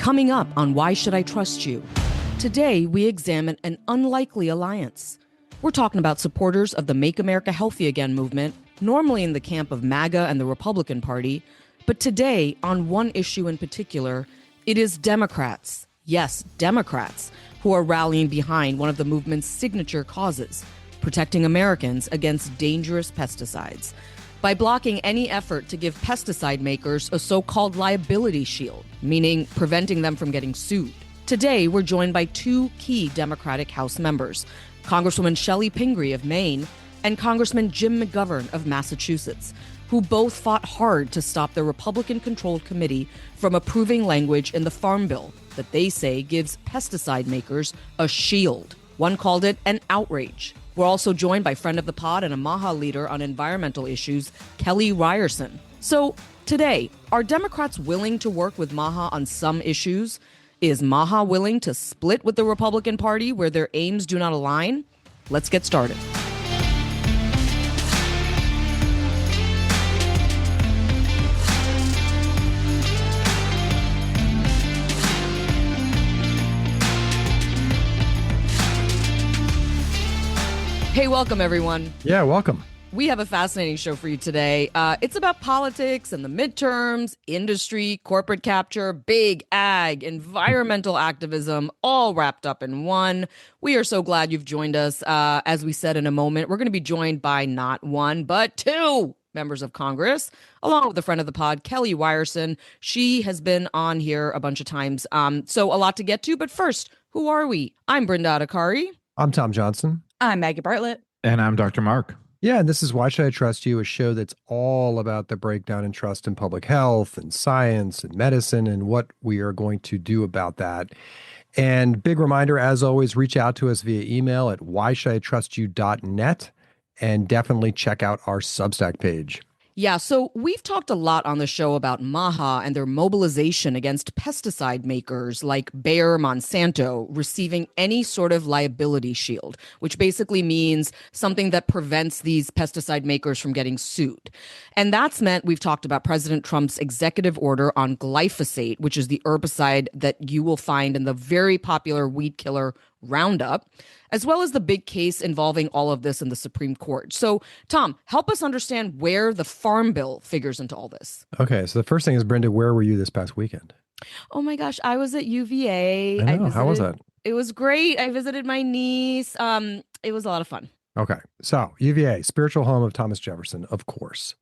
Coming up on Why Should I Trust You? Today, we examine an unlikely alliance. We're talking about supporters of the Make America Healthy Again movement, normally in the camp of MAGA and the Republican Party, but today, on one issue in particular, it is Democrats, yes, Democrats, who are rallying behind one of the movement's signature causes, protecting Americans against dangerous pesticides, by blocking any effort to give pesticide makers a so-called liability shield, meaning preventing them from getting sued. Today, we're joined by two key Democratic House members, Congresswoman Chellie Pingree of Maine and Congressman Jim McGovern of Massachusetts, who both fought hard to stop the Republican-controlled committee from approving language in the Farm Bill that they say gives pesticide makers a shield. One called it an outrage. We're also joined by friend of the pod and a MAHA leader on environmental issues, Kelly Ryerson. So today, are Democrats willing to work with MAHA on some issues? Is MAHA willing to split with the Republican Party where their aims do not align? Let's get started. Hey, welcome, everyone. Yeah, welcome. We have a fascinating show for you today. It's about politics and the midterms, industry, corporate capture, big ag, environmental activism, all wrapped up in one. We are so glad you've joined us. As we said in a moment, we're going to be joined by not one, but two members of Congress, along with a friend of the pod, Kelly Ryerson. She has been on here a bunch of times. So a lot to get to. But first, who are we? I'm Brenda Adhikari. I'm Tom Johnson. I'm Maggie Bartlett. And I'm Dr. Mark. Yeah, and this is Why Should I Trust You, a show that's all about the breakdown in trust in public health and science and medicine and what we are going to do about that. And big reminder, as always, reach out to us via email at whyshoulditrustyou.net and definitely check out our Substack page. Yeah, so we've talked a lot on the show about MAHA and their mobilization against pesticide makers like Bayer, Monsanto, receiving any sort of liability shield, which basically means something that prevents these pesticide makers from getting sued. And that's meant we've talked about President Trump's executive order on glyphosate, which is the herbicide that you will find in the very popular weed killer Roundup, as well as the big case involving all of this in the Supreme Court. So, Tom, help us understand where the Farm Bill figures into all this. Okay, so the first thing is, Brenda, where were you this past weekend? Oh my gosh, I was at UVA. I know. How was that? It was great. I visited my niece. It was a lot of fun. Okay, so UVA, spiritual home of Thomas Jefferson, of course.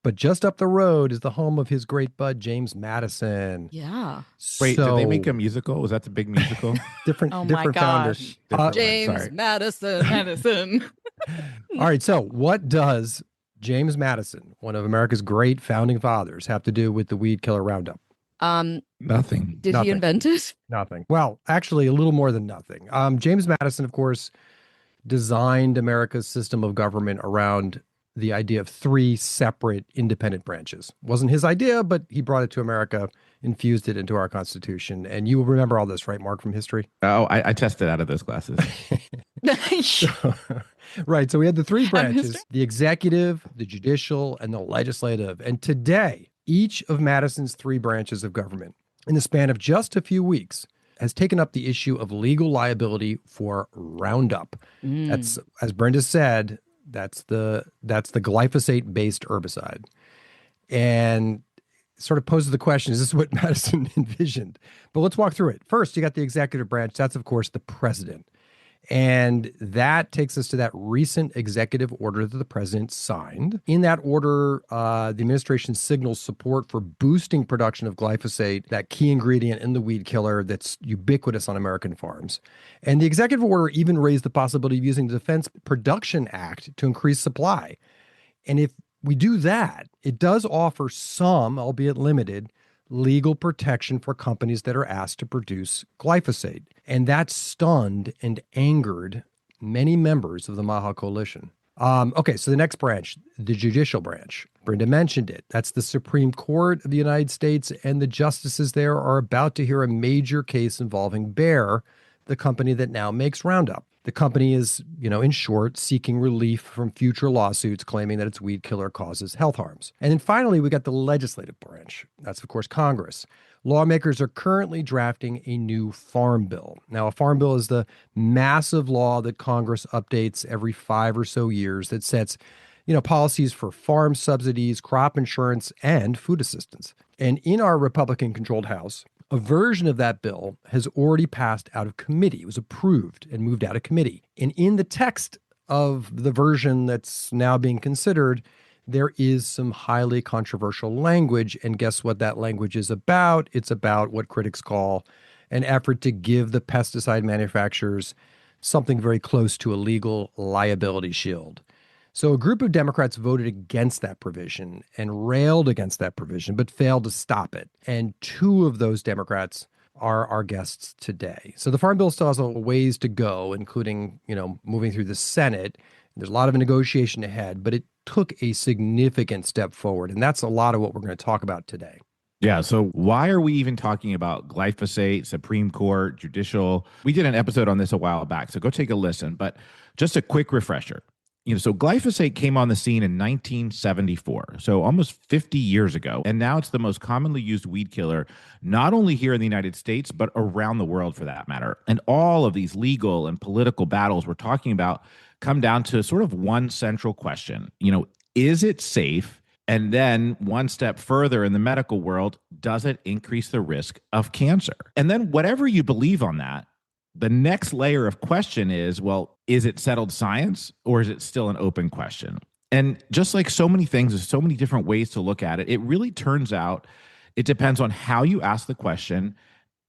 But just up the road is the home of his great bud, James Madison. Yeah. Wait, did they make a musical? Was that the big musical? different founders. James Madison. All right, so what does James Madison, one of America's great founding fathers, have to do with the weed killer Roundup? Nothing. Did he invent it? Nothing. Well, actually, a little more than nothing. James Madison, of course, designed America's system of government around the idea of three separate independent branches. Wasn't his idea, but he brought it to America, infused it into our Constitution. And you will remember all this, right, Mark, from history? Oh, I tested out of those classes. Right. So we had the three branches, the executive, the judicial, and the legislative. And today, each of Madison's three branches of government, in the span of just a few weeks, has taken up the issue of legal liability for Roundup. That's, as Brenda said, that's the glyphosate-based herbicide. And sort of poses the question, is this what Madison envisioned? But let's walk through it. First, you got the executive branch. That's, of course, the president. And that takes us to that recent executive order that the president signed. In that order, the administration signals support for boosting production of glyphosate, that key ingredient in the weed killer that's ubiquitous on American farms. And the executive order even raised the possibility of using the Defense Production Act to increase supply. And if we do that, it does offer some, albeit limited, legal protection for companies that are asked to produce glyphosate. And that stunned and angered many members of the MAHA coalition. Okay, so the next branch, the judicial branch. Brenda mentioned it. That's the Supreme Court of the United States, and the justices there are about to hear a major case involving Bayer, the company that now makes Roundup. The company is, in short, seeking relief from future lawsuits claiming that its weed killer causes health harms. And then finally, we got the legislative branch. That's, of course, Congress. Lawmakers are currently drafting a new farm bill. Now, a farm bill is the massive law that Congress updates every 5 or so years that sets, policies for farm subsidies, crop insurance, and food assistance. And in our Republican-controlled House, a version of that bill has already passed out of committee. It was approved and moved out of committee. And in the text of the version that's now being considered, there is some highly controversial language. And guess what that language is about? It's about what critics call an effort to give the pesticide manufacturers something very close to a legal liability shield. So a group of Democrats voted against that provision and railed against that provision, but failed to stop it. And two of those Democrats are our guests today. So the Farm Bill still has a ways to go, including, moving through the Senate. There's a lot of negotiation ahead, but it took a significant step forward. And that's a lot of what we're going to talk about today. Yeah. So why are we even talking about glyphosate, Supreme Court, judicial? We did an episode on this a while back, so go take a listen. But just a quick refresher. So glyphosate came on the scene in 1974, so almost 50 years ago. And now it's the most commonly used weed killer, not only here in the United States, but around the world for that matter. And all of these legal and political battles we're talking about come down to sort of one central question. Is it safe? And then one step further in the medical world, does it increase the risk of cancer? And then whatever you believe on that, the next layer of question is, well, is it settled science or is it still an open question? And just like so many things, there's so many different ways to look at it. It really turns out it depends on how you ask the question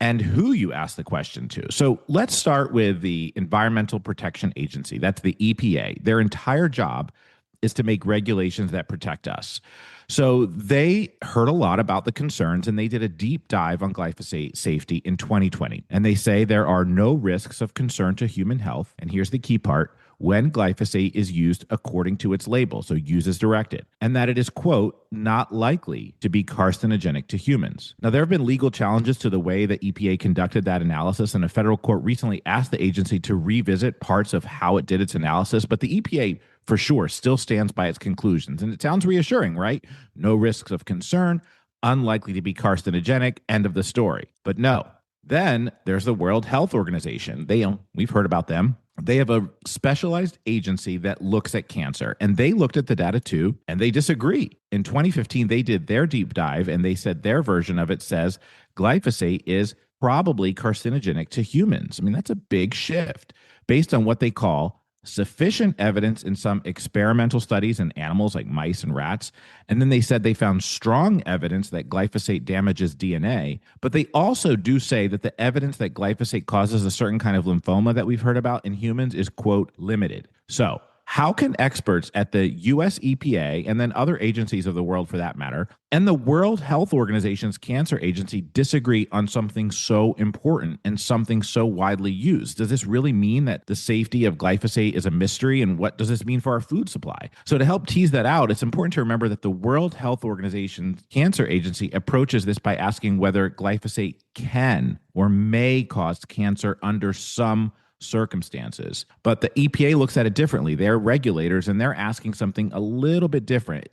and who you ask the question to. So let's start with the Environmental Protection Agency. That's the EPA. Their entire job is to make regulations that protect us. So they heard a lot about the concerns and they did a deep dive on glyphosate safety in 2020. And they say there are no risks of concern to human health. And here's the key part: when glyphosate is used according to its label, so use as directed, and that it is, quote, not likely to be carcinogenic to humans. Now, there have been legal challenges to the way the EPA conducted that analysis, and a federal court recently asked the agency to revisit parts of how it did its analysis, but the EPA for sure still stands by its conclusions. And it sounds reassuring, right? No risks of concern, unlikely to be carcinogenic, end of the story. But no. Then there's the World Health Organization. We've heard about them. They have a specialized agency that looks at cancer, and they looked at the data too, and they disagree. In 2015, they did their deep dive, and they said their version of it says glyphosate is probably carcinogenic to humans. I mean, that's a big shift based on what they call sufficient evidence in some experimental studies in animals like mice and rats. And then they said they found strong evidence that glyphosate damages DNA, but they also do say that the evidence that glyphosate causes a certain kind of lymphoma that we've heard about in humans is, quote, limited. So how can experts at the US EPA and then other agencies of the world for that matter, and the World Health Organization's cancer agency disagree on something so important and something so widely used? Does this really mean that the safety of glyphosate is a mystery? And what does this mean for our food supply? So to help tease that out, it's important to remember that the World Health Organization's cancer agency approaches this by asking whether glyphosate can or may cause cancer under some circumstances. But the EPA looks at it differently. They're regulators and they're asking something a little bit different.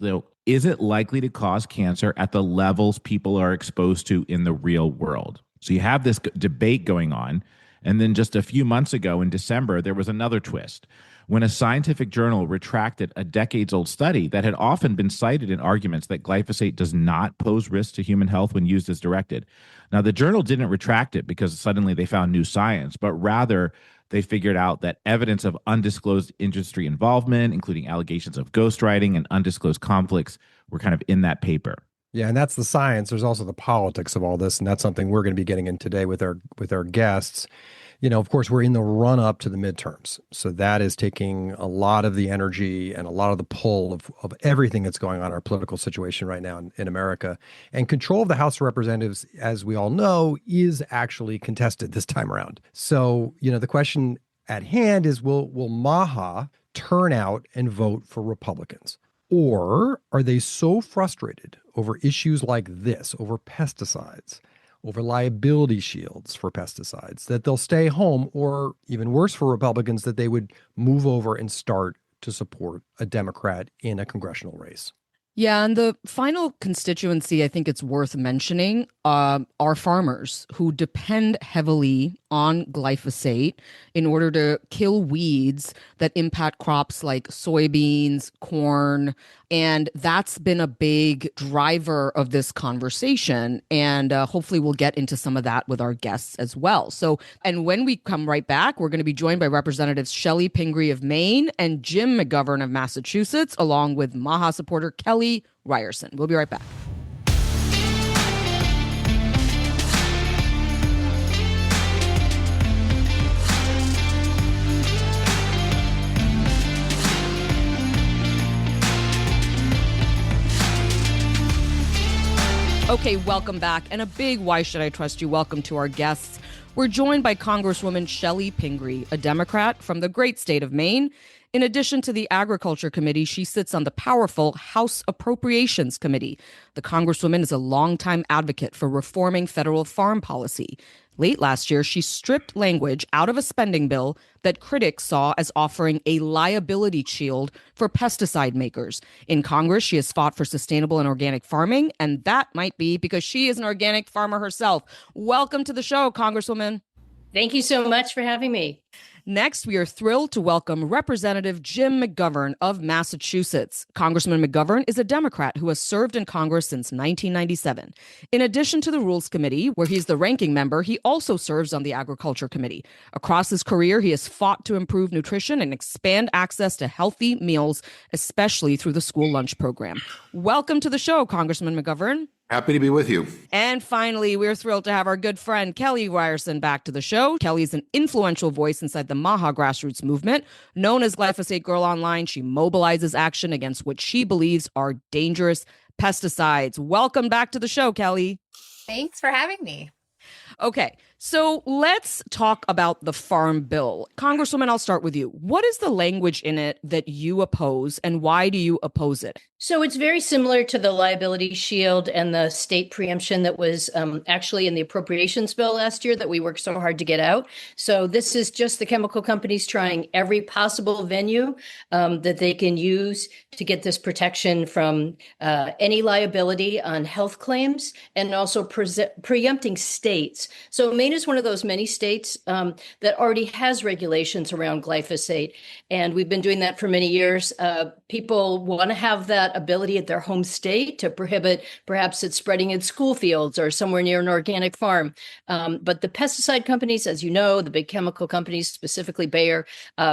Is it likely to cause cancer at the levels people are exposed to in the real world? So you have this debate going on. And then just a few months ago in December, there was another twist when a scientific journal retracted a decades-old study that had often been cited in arguments that glyphosate does not pose risk to human health when used as directed. Now, the journal didn't retract it because suddenly they found new science, but rather they figured out that evidence of undisclosed industry involvement, including allegations of ghostwriting and undisclosed conflicts, were kind of in that paper. Yeah, and that's the science. There's also the politics of all this, and that's something we're going to be getting in today with our guests. Of course, we're in the run-up to the midterms. So that is taking a lot of the energy and a lot of the pull of everything that's going on in our political situation right now in America. And control of the House of Representatives, as we all know, is actually contested this time around. So, the question at hand is, will MAHA turn out and vote for Republicans? Or are they so frustrated over issues like this, over pesticides, over liability shields for pesticides, that they'll stay home, or even worse for Republicans, that they would move over and start to support a Democrat in a congressional race? Yeah, and the final constituency, I think it's worth mentioning, are farmers who depend heavily on glyphosate in order to kill weeds that impact crops like soybeans, corn. And that's been a big driver of this conversation. And hopefully we'll get into some of that with our guests as well. So, and when we come right back, we're going to be joined by Representatives Chellie Pingree of Maine and Jim McGovern of Massachusetts, along with MAHA supporter Kelly Ryerson. We'll be right back. Okay, welcome back. And a big Why Should I Trust You? Welcome to our guests. We're joined by Congresswoman Chellie Pingree, a Democrat from the great state of Maine. In addition to the Agriculture Committee, she sits on the powerful House Appropriations Committee. The Congresswoman is a longtime advocate for reforming federal farm policy. Late last year, she stripped language out of a spending bill that critics saw as offering a liability shield for pesticide makers. In Congress, she has fought for sustainable and organic farming, and that might be because she is an organic farmer herself. Welcome to the show, Congresswoman. Thank you so much for having me. Next, we are thrilled to welcome Representative Jim McGovern of Massachusetts. Congressman McGovern is a Democrat who has served in Congress since 1997. In addition to the Rules Committee, where he's the ranking member, he also serves on the Agriculture Committee. Across his career, he has fought to improve nutrition and expand access to healthy meals, especially through the school lunch program. Welcome to the show, Congressman McGovern. Happy to be with you. And finally, we're thrilled to have our good friend Kelly Ryerson back to the show. Kelly is an influential voice inside the MAHA grassroots movement. Known as Glyphosate Girl Online, she mobilizes action against what she believes are dangerous pesticides. Welcome back to the show, Kelly. Thanks for having me. Okay, so let's talk about the Farm Bill. Congresswoman, I'll start with you. What is the language in it that you oppose, and why do you oppose it? So it's very similar to the liability shield and the state preemption that was actually in the appropriations bill last year that we worked so hard to get out. So this is just the chemical companies trying every possible venue that they can use to get this protection from any liability on health claims, and also preempting states. So Maine is one of those many states that already has regulations around glyphosate. And we've been doing that for many years. People want to have that ability at their home state to prohibit perhaps it spreading in school fields or somewhere near an organic farm. But the pesticide companies, as you know, the big chemical companies, specifically Bayer,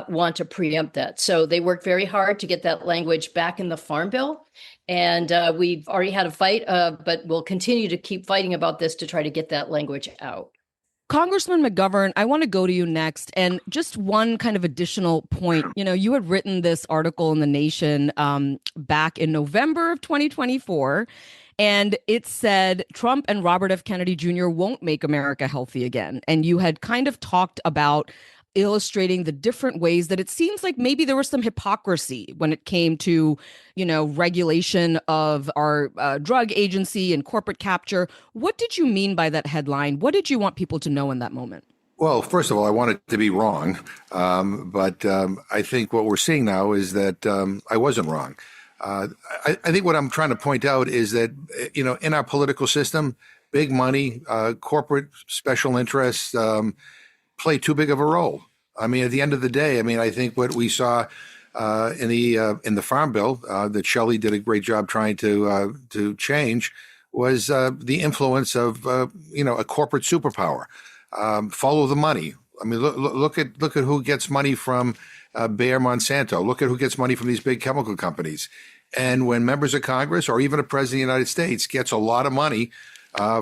want to preempt that. So they work very hard to get that language back in the Farm Bill. And we've already had a fight, but we'll continue to keep fighting about this to try to get that language out. Congressman McGovern, I want to go to you next. And just one kind of additional point. You know, you had written this article in The Nation back in November of 2024. And it said Trump and Robert F. Kennedy Jr. won't make America healthy again. And you had kind of talked about illustrating the different ways that it seems like maybe there was some hypocrisy when it came to, you know, regulation of our drug agency and corporate capture. What did you mean by that headline? What did you want people to know in that moment? Well, first of all, I want it to be wrong. But I think what we're seeing now is that I wasn't wrong. I think what I'm trying to point out is that, you know, in our political system, big money, corporate special interests play too big of a role. I mean, at the end of the day, I mean, I think what we saw in the Farm Bill that Chellie did a great job trying to change was the influence of you know, a corporate superpower. Follow the money. I mean, look at who gets money from Bayer Monsanto. Look at who gets money from these big chemical companies. And when members of Congress or even a president of the United States gets a lot of money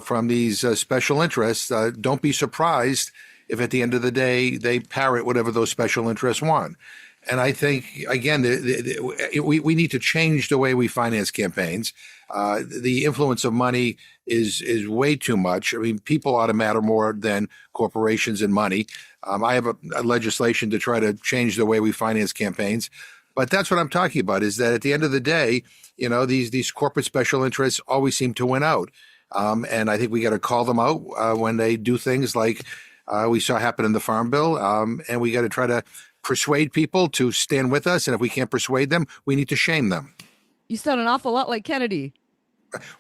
from these special interests, don't be surprised if at the end of the day they parrot whatever those special interests want. And I think, again, we need to change the way we finance campaigns. The influence of money is way too much. I mean, people ought to matter more than corporations and money. I have a legislation to try to change the way we finance campaigns. But that's what I'm talking about, is that at the end of the day, you know, these corporate special interests always seem to win out. And I think we got to call them out when they do things like we saw happen in the Farm Bill, and we got to try to persuade people to stand with us. And if we can't persuade them, we need to shame them. You sound an awful lot like Kennedy.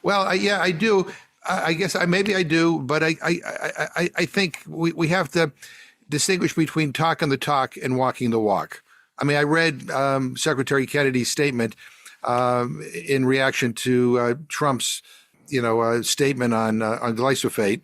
Well, yeah, I do. I guess maybe I do, but I think we have to distinguish between talking the talk and walking the walk. I mean, I read Secretary Kennedy's statement in reaction to Trump's, statement on glyphosate,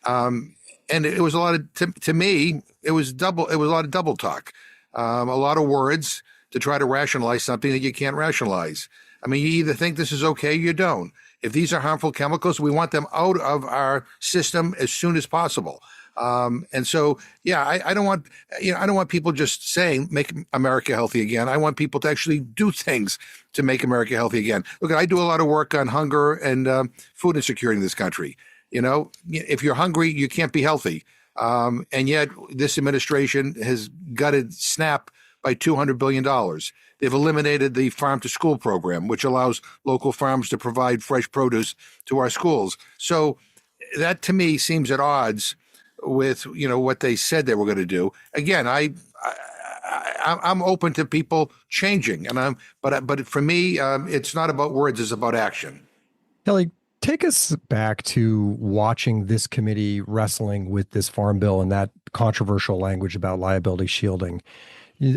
and it was a lot of to me. It was a lot of double talk, a lot of words to try to rationalize something that you can't rationalize. I mean, you either think this is okay or you don't. If these are harmful chemicals, we want them out of our system as soon as possible. And so, yeah, I don't want people just saying make America healthy again. I want people to actually do things to make America healthy again. Look, I do a lot of work on hunger and food insecurity in this country. If you're hungry, you can't be healthy. And yet this administration has gutted SNAP by $200 billion. They've eliminated the farm to school program, which allows local farms to provide fresh produce to our schools. So that to me seems at odds with, what they said they were going to do. Again, I'm open to people changing, but for me, it's not about words, it's about action. Kelly, take us back to watching this committee wrestling with this farm bill and that controversial language about liability shielding.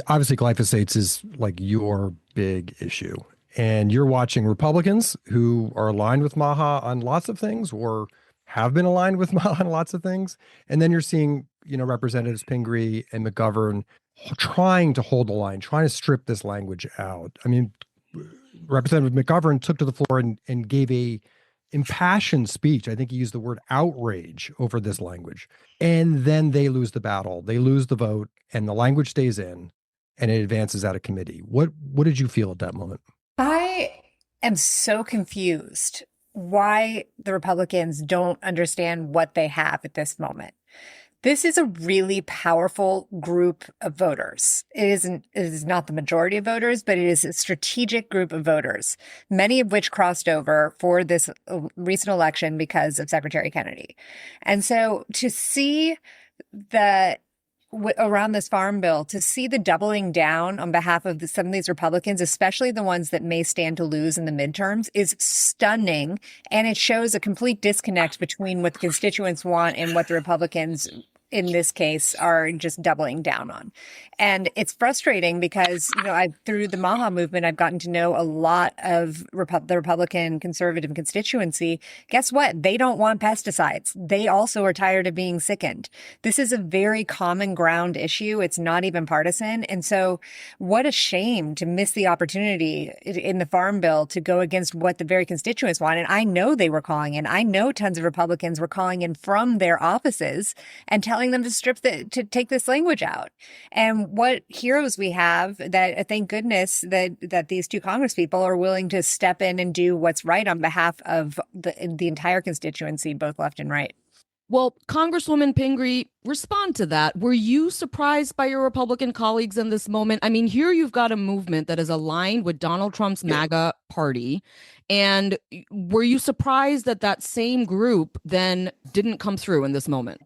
Obviously, glyphosates is like your big issue. And you're watching Republicans who are aligned with MAHA on lots of things or have been aligned with MAHA on lots of things. And then you're seeing, Representatives Pingree and McGovern trying to hold the line, trying to strip this language out. I mean, Representative McGovern took to the floor and gave a impassioned speech. I think he used the word outrage over this language. And then they lose the battle. They lose the vote and the language stays in and it advances out of committee. What did you feel at that moment? I am so confused why the Republicans don't understand what they have at this moment. This is a really powerful group of voters. It is not the majority of voters, but it is a strategic group of voters, many of which crossed over for this recent election because of Secretary Kennedy. And so to see around this farm bill, to see the doubling down on behalf of some of these Republicans, especially the ones that may stand to lose in the midterms, is stunning. And it shows a complete disconnect between what the constituents want and what the Republicans in this case are just doubling down on. And it's frustrating because, through the MAHA movement, I've gotten to know a lot of the Republican conservative constituency. Guess what? They don't want pesticides. They also are tired of being sickened. This is a very common ground issue. It's not even partisan. And so what a shame to miss the opportunity in the Farm Bill to go against what the very constituents want. And I know they were calling in. I know tons of Republicans were calling in from their offices and telling them to take this language out. And what heroes we have that thank goodness that these two congresspeople are willing to step in and do what's right on behalf of the entire constituency, both left and right. Well, Congresswoman Pingree, respond to that. Were you surprised by your Republican colleagues in this moment? I mean, here you've got a movement that is aligned with Donald Trump's MAGA party. And were you surprised that that same group then didn't come through in this moment?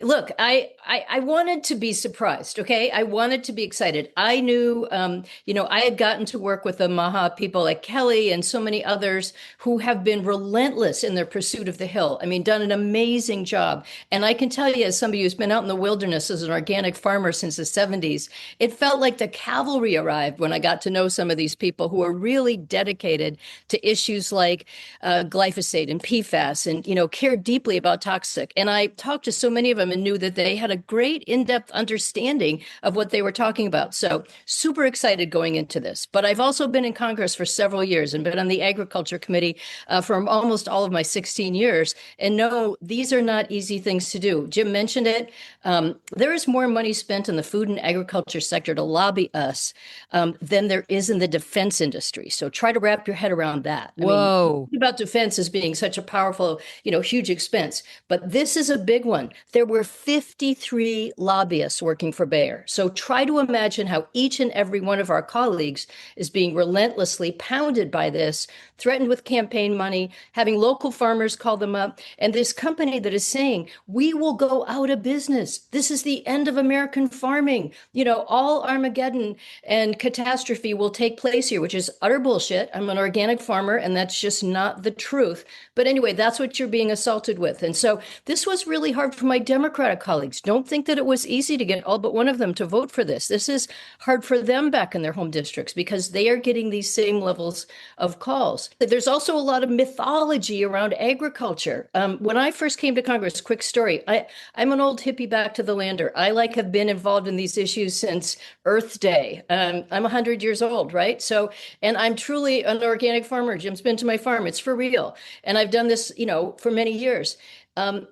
Look, I wanted to be surprised. Okay. I wanted to be excited. I knew, I had gotten to work with the MAHA people like Chellie and so many others who have been relentless in their pursuit of the Hill. I mean, done an amazing job. And I can tell you, as somebody who's been out in the wilderness as an organic farmer since the 70s, it felt like the cavalry arrived when I got to know some of these people who are really dedicated to issues like glyphosate and PFAS and, care deeply about toxic. And I talked to so many of them and knew that they had a great in-depth understanding of what they were talking about. So super excited going into this. But I've also been in Congress for several years and been on the Agriculture Committee for almost all of my 16 years. And no, these are not easy things to do. Jim mentioned it. There is more money spent in the food and agriculture sector to lobby us than there is in the defense industry. So try to wrap your head around that. Whoa. I mean, about defense as being such a powerful, huge expense. But this is a big one. There were 53 lobbyists working for Bayer. So try to imagine how each and every one of our colleagues is being relentlessly pounded by this, threatened with campaign money, having local farmers call them up, and this company that is saying, we will go out of business. This is the end of American farming. All Armageddon and catastrophe will take place here, which is utter bullshit. bullshit. I'm an organic farmer, and that's just not the truth. But anyway, that's what you're being assaulted with. And so this was really hard for my Democratic colleagues. Don't think that it was easy to get all but one of them to vote for this. This is hard for them back in their home districts because they are getting these same levels of calls. There's also a lot of mythology around agriculture. When I first came to Congress, quick story, I'm an old hippie back to the lander. I have been involved in these issues since Earth Day. I'm 100 years old, right? So, and I'm truly an organic farmer. Jim's been to my farm. It's for real. And I've done this, for many years. I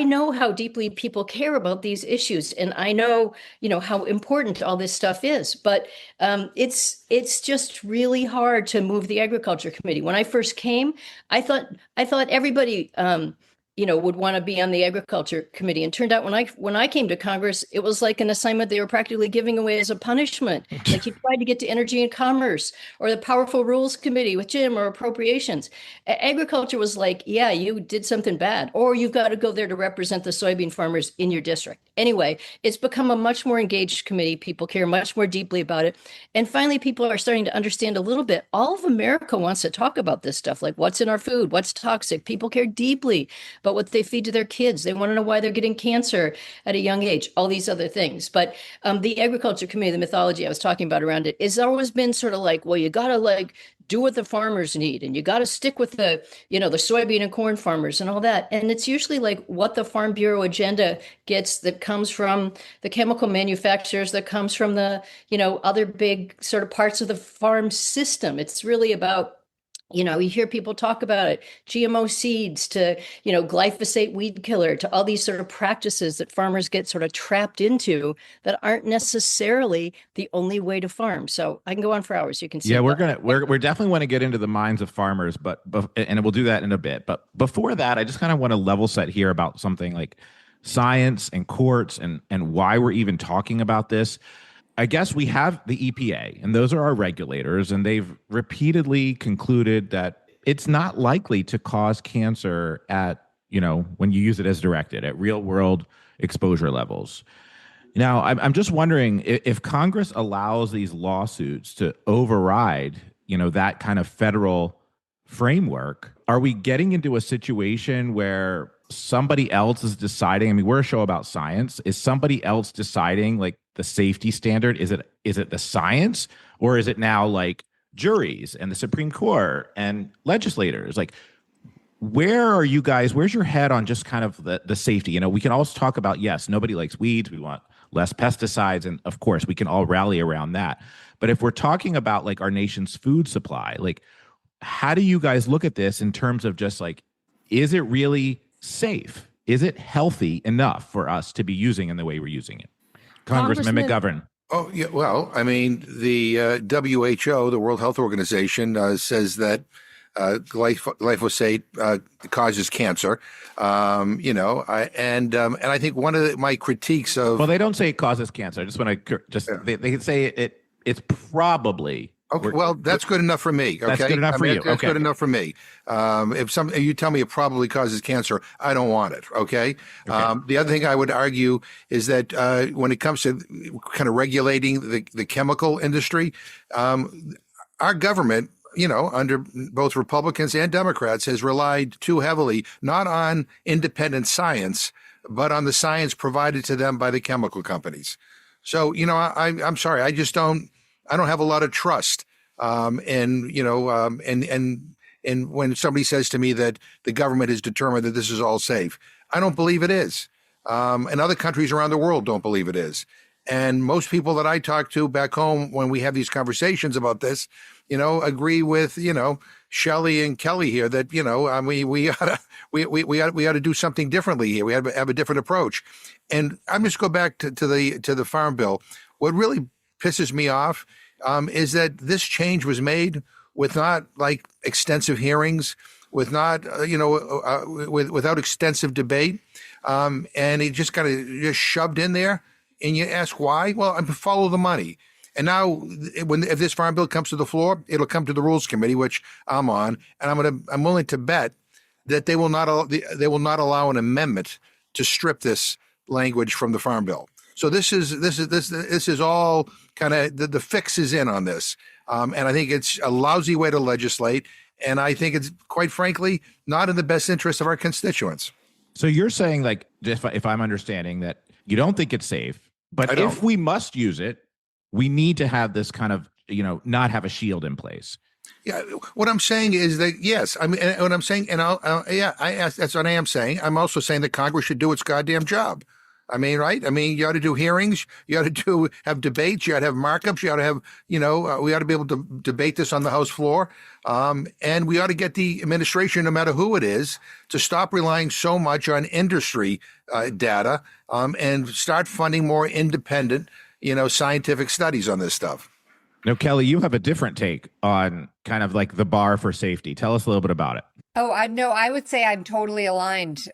know how deeply people care about these issues, and I know, how important all this stuff is. But it's just really hard to move the Agriculture Committee. When I first came, I thought everybody would want to be on the Agriculture Committee. And turned out when I came to Congress, it was like an assignment they were practically giving away as a punishment. Like you tried to get to Energy and Commerce or the Powerful Rules Committee with Jim or Appropriations. Agriculture was like, yeah, you did something bad, or you've got to go there to represent the soybean farmers in your district. Anyway, it's become a much more engaged committee. People care much more deeply about it. And finally, people are starting to understand a little bit. All of America wants to talk about this stuff, like what's in our food, what's toxic. People care deeply about what they feed to their kids. They want to know why they're getting cancer at a young age, all these other things. But the Agriculture Committee, the mythology I was talking about around it, has always been sort of like, well, you got to do what the farmers need, and you got to stick with the soybean and corn farmers and all that. And it's usually like what the Farm Bureau agenda gets that comes from the chemical manufacturers, that comes from the, other big sort of parts of the farm system. It's really about, you hear people talk about it, GMO seeds to, glyphosate weed killer, to all these sort of practices that farmers get sort of trapped into that aren't necessarily the only way to farm. So I can go on for hours. You can see. Yeah, we're definitely want to get into the minds of farmers, and we'll do that in a bit. But before that, I just kind of want to level set here about something like science and courts and why we're even talking about this. I guess we have the EPA, and those are our regulators, and they've repeatedly concluded that it's not likely to cause cancer at, when you use it as directed, at real world exposure levels. Now, I'm just wondering if Congress allows these lawsuits to override, that kind of federal framework, are we getting into a situation where somebody else is deciding? I mean, we're a show about science. Is somebody else deciding like the safety standard? Is it the science, or is it now like juries and the Supreme Court and legislators? Like, where are you guys? Where's your head on just kind of the safety? We can always talk about, yes, nobody likes weeds. We want less pesticides. And of course, we can all rally around that. But if we're talking about like our nation's food supply, like, how do you guys look at this in terms of just like, is it really safe? Is it healthy enough for us to be using in the way we're using it? Congressman McGovern. Oh, yeah. Well, I mean, the WHO, the World Health Organization, says that glyphosate causes cancer. And I think one of my critiques of— Well, they don't say it causes cancer. I just want to they say it's probably— Okay, well, that's good enough for me. Okay, that's good enough for you. That's good enough for me. If you tell me it probably causes cancer, I don't want it. Okay. The other thing I would argue is that when it comes to kind of regulating the chemical industry, our government, under both Republicans and Democrats, has relied too heavily not on independent science, but on the science provided to them by the chemical companies. So, I'm sorry, I just don't have a lot of trust. And when somebody says to me that the government has determined that this is all safe, I don't believe it is. And other countries around the world don't believe it is. And most people that I talk to back home when we have these conversations about this, agree with, Chellie and Kelly here that, we ought to do something differently here. We have a different approach. And I'm just go back to the Farm Bill. What really pisses me off is that this change was made with not like extensive hearings, with not without extensive debate, and it just kind of just shoved in there. And you ask why? Well, follow the money. And now, if this Farm Bill comes to the floor, it'll come to the Rules Committee, which I'm on, and I'm willing to bet that they will not allow an amendment to strip this language from the Farm Bill. So this is all kind of the fix is in on this. And I think it's a lousy way to legislate. And I think it's, quite frankly, not in the best interest of our constituents. So you're saying, like, if I'm understanding that you don't think it's safe, but if we must use it, we need to have this kind of, not have a shield in place. Yeah, what I'm saying is that, yes, I mean, and what I'm saying, and that's what I am saying. I'm also saying that Congress should do its goddamn job. I mean, right? I mean, you ought to do hearings. You ought to have debates. You ought to have markups. You ought to have, we ought to be able to debate this on the House floor. And we ought to get the administration, no matter who it is, to stop relying so much on industry data and start funding more independent, scientific studies on this stuff. Now, Kelly, you have a different take on kind of like the bar for safety. Tell us a little bit about it. Oh, I would say I'm totally aligned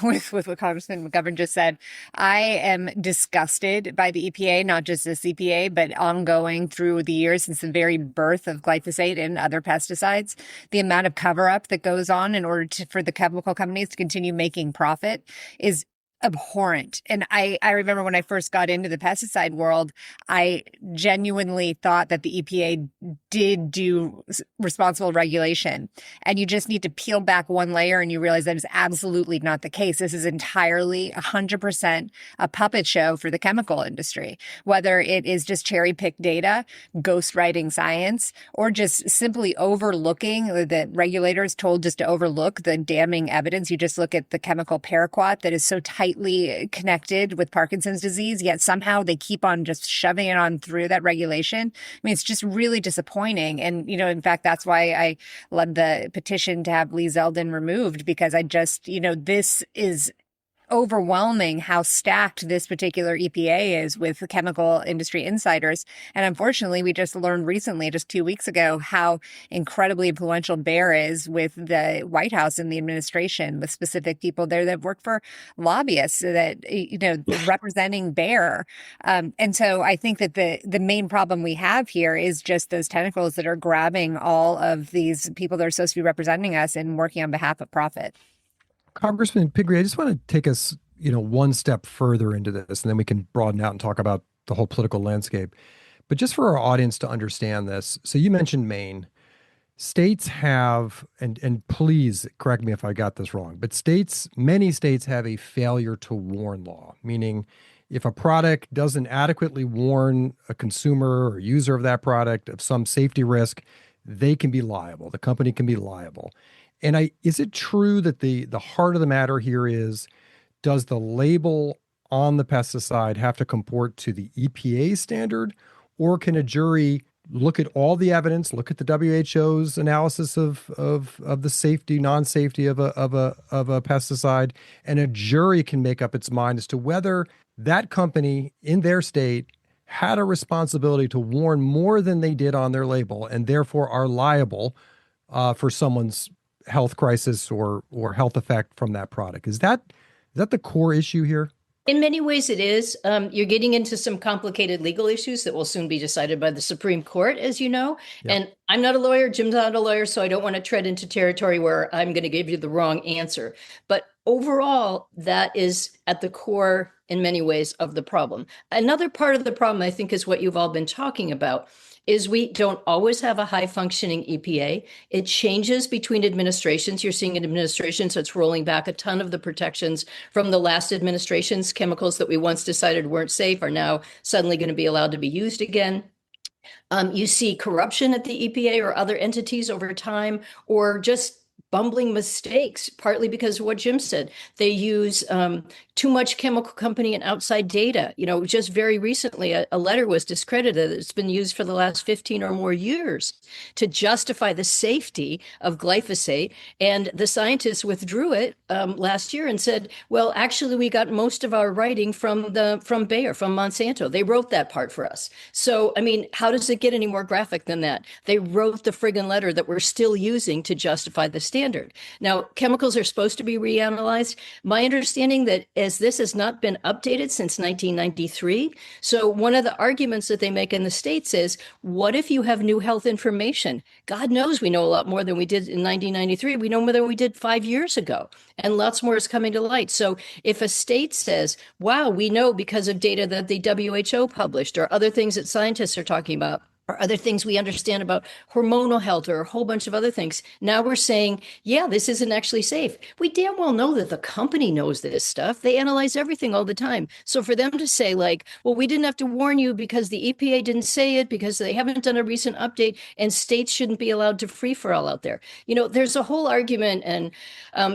with what Congressman McGovern just said. I am disgusted by the EPA, not just this EPA, but ongoing through the years since the very birth of glyphosate and other pesticides. The amount of cover up that goes on in order for the chemical companies to continue making profit is abhorrent. And I remember when I first got into the pesticide world, I genuinely thought that the EPA did do responsible regulation. And you just need to peel back one layer and you realize that is absolutely not the case. This is entirely 100% a puppet show for the chemical industry, whether it is just cherry picked data, ghostwriting science, or just simply overlooking the regulators told just to overlook the damning evidence. You just look at the chemical paraquat that is so tightly connected with Parkinson's disease, yet somehow they keep on just shoving it on through that regulation. I mean, it's just really disappointing. And, in fact, that's why I led the petition to have Lee Zeldin removed, because I just, this is overwhelming how stacked this particular EPA is with the chemical industry insiders. And unfortunately, we just learned recently, just 2 weeks ago, how incredibly influential Bayer is with the White House and the administration, with specific people there that work for lobbyists that, representing Bayer. And so I think that the main problem we have here is just those tentacles that are grabbing all of these people that are supposed to be representing us and working on behalf of profit. Congressman Pingree, I just want to take us, one step further into this, and then we can broaden out and talk about the whole political landscape. But just for our audience to understand this, so you mentioned Maine. States have, and please correct me if I got this wrong, but many states have a failure to warn law, meaning if a product doesn't adequately warn a consumer or user of that product of some safety risk, they can be liable. The company can be liable. And is it true that the heart of the matter here is, does the label on the pesticide have to comport to the EPA standard, or can a jury look at all the evidence, look at the WHO's analysis of the safety, non-safety of a pesticide, and a jury can make up its mind as to whether that company in their state had a responsibility to warn more than they did on their label, and therefore are liable for someone's health crisis or health effect from that product? Is that the core issue here? In many ways, it is. You're getting into some complicated legal issues that will soon be decided by the Supreme Court, as you know. Yep. And I'm not a lawyer. Jim's not a lawyer, so I don't want to tread into territory where I'm going to give you the wrong answer. But overall, that is at the core, in many ways, of the problem. Another part of the problem, I think, is what you've all been talking about, is we don't always have a high-functioning EPA. It changes between administrations. You're seeing an administration that's rolling back a ton of the protections from the last administration's chemicals that we once decided weren't safe are now suddenly going to be allowed to be used again. You see corruption at the EPA or other entities over time, or just bumbling mistakes, partly because of what Jim said. They use too much chemical company and outside data. Just very recently, a letter was discredited. It's been used for the last 15 or more years to justify the safety of glyphosate. And the scientists withdrew it last year and said, well, actually, we got most of our writing from Bayer, from Monsanto. They wrote that part for us. So, I mean, how does it get any more graphic than that? They wrote the friggin' letter that we're still using to justify the standard. Now, chemicals are supposed to be reanalyzed. My understanding that as this has not been updated since 1993. So one of the arguments that they make in the States is, what if you have new health information? God knows we know a lot more than we did in 1993. We know more than we did 5 years ago. And lots more is coming to light. So if a state says, wow, we know because of data that the WHO published or other things that scientists are talking about, or other things we understand about hormonal health or a whole bunch of other things. Now we're saying, yeah, this isn't actually safe. We damn well know that the company knows this stuff. They analyze everything all the time. So for them to say like, well, we didn't have to warn you because the EPA didn't say it, because they haven't done a recent update, and states shouldn't be allowed to free for all out there. There's a whole argument, and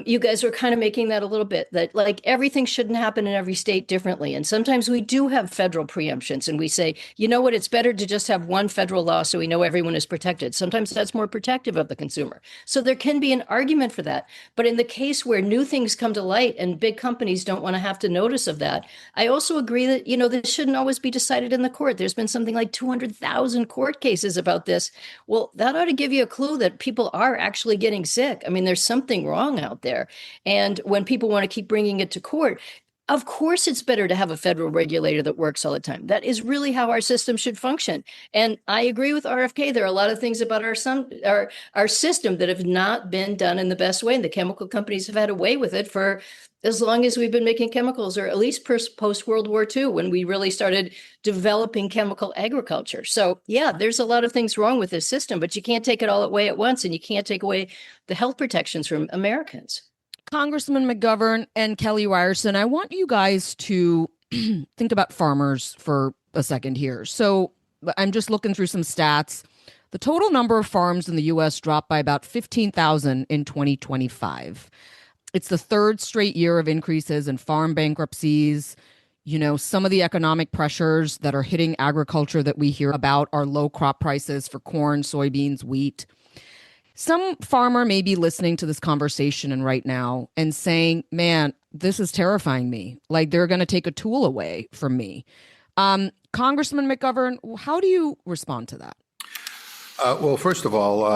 you guys are kind of making that a little bit, that like everything shouldn't happen in every state differently. And sometimes we do have federal preemptions, and we say, you know what, it's better to just have one federal law so we know everyone is protected. Sometimes that's more protective of the consumer. So there can be an argument for that. But in the case where new things come to light and big companies don't want to have to notice of that, I also agree that, this shouldn't always be decided in the court. There's been something like 200,000 court cases about this. Well, that ought to give you a clue that people are actually getting sick. I mean, there's something wrong out there. And when people want to keep bringing it to court, of course, it's better to have a federal regulator that works all the time. That is really how our system should function. And I agree with RFK. There are a lot of things about our system that have not been done in the best way. And the chemical companies have had a way with it for as long as we've been making chemicals, or at least post-World War II, when we really started developing chemical agriculture. So yeah, there's a lot of things wrong with this system, but you can't take it all away at once, and you can't take away the health protections from Americans. Congressman McGovern and Kelly Ryerson, I want you guys to think about farmers for a second here. So I'm just looking through some stats. The total number of farms in the U.S. dropped by about 15,000 in 2025. It's the third straight year of increases in farm bankruptcies. Some of the economic pressures that are hitting agriculture that we hear about are low crop prices for corn, soybeans, wheat. Some farmer may be listening to this conversation and right now and saying, man, this is terrifying me. Like they're going to take a tool away from me. Congressman McGovern, how do you respond to that? Well, first of all,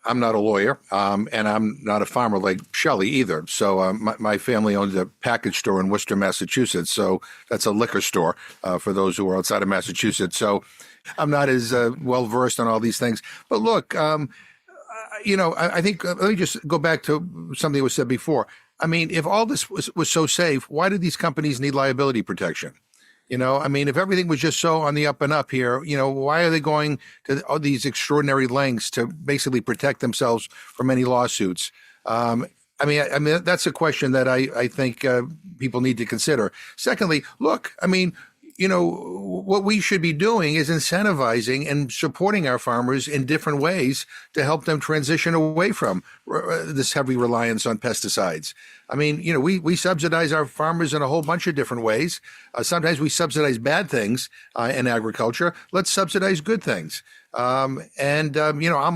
I'm not a lawyer, and I'm not a farmer like Chellie either. So my family owns a package store in Worcester, Massachusetts. So that's a liquor store for those who are outside of Massachusetts. So I'm not as well versed on all these things. But look, I think let me just go back to something that was said before. I mean, if all this was so safe, why do these companies need liability protection? If everything was just so on the up and up here, why are they going to all these extraordinary lengths to basically protect themselves from any lawsuits? That's a question that I think people need to consider. Secondly, look, what we should be doing is incentivizing and supporting our farmers in different ways to help them transition away from this heavy reliance on pesticides. We subsidize our farmers in a whole bunch of different ways. Sometimes we subsidize bad things in agriculture. Let's subsidize good things. I'm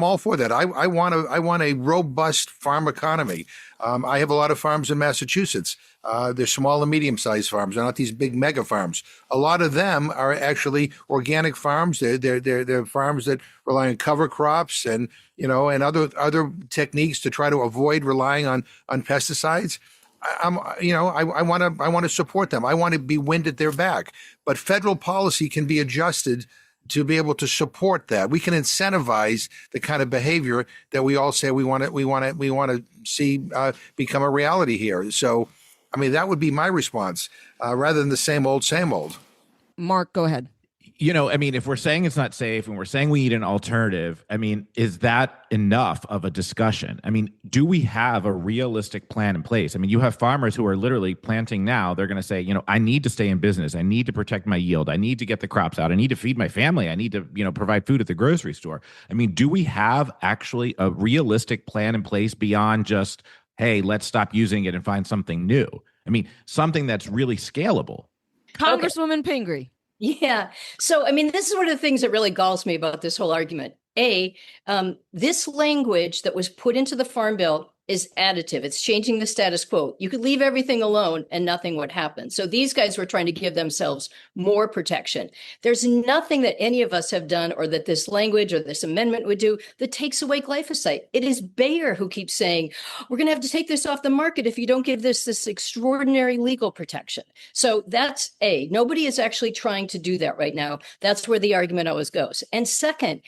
all for that. I want a robust farm economy. I have a lot of farms in Massachusetts. They're small and medium-sized farms. They're not these big mega farms. A lot of them are actually organic farms. They're farms that rely on cover crops and other techniques to try to avoid relying on pesticides. I want to support them. I want to be wind at their back. But federal policy can be adjusted to be able to support that. We can incentivize the kind of behavior that we all say we want to see become a reality here. So, that would be my response, rather than the same old, same old. Mark, go ahead. If we're saying it's not safe and we're saying we need an alternative, is that enough of a discussion? Do we have a realistic plan in place? You have farmers who are literally planting now. They're going to say, I need to stay in business. I need to protect my yield. I need to get the crops out. I need to feed my family. I need to, provide food at the grocery store. Do we have actually a realistic plan in place beyond just, hey, let's stop using it and find something new? Something that's really scalable. Congresswoman Pingree. Yeah. So, this is one of the things that really galls me about this whole argument. This language that was put into the Farm Bill is additive. It's changing the status quo. You could leave everything alone and nothing would happen. So these guys were trying to give themselves more protection. There's nothing that any of us have done or that this language or this amendment would do that takes away glyphosate. It is Bayer who keeps saying, we're going to have to take this off the market if you don't give this extraordinary legal protection. So that's nobody is actually trying to do that right now. That's where the argument always goes. And second,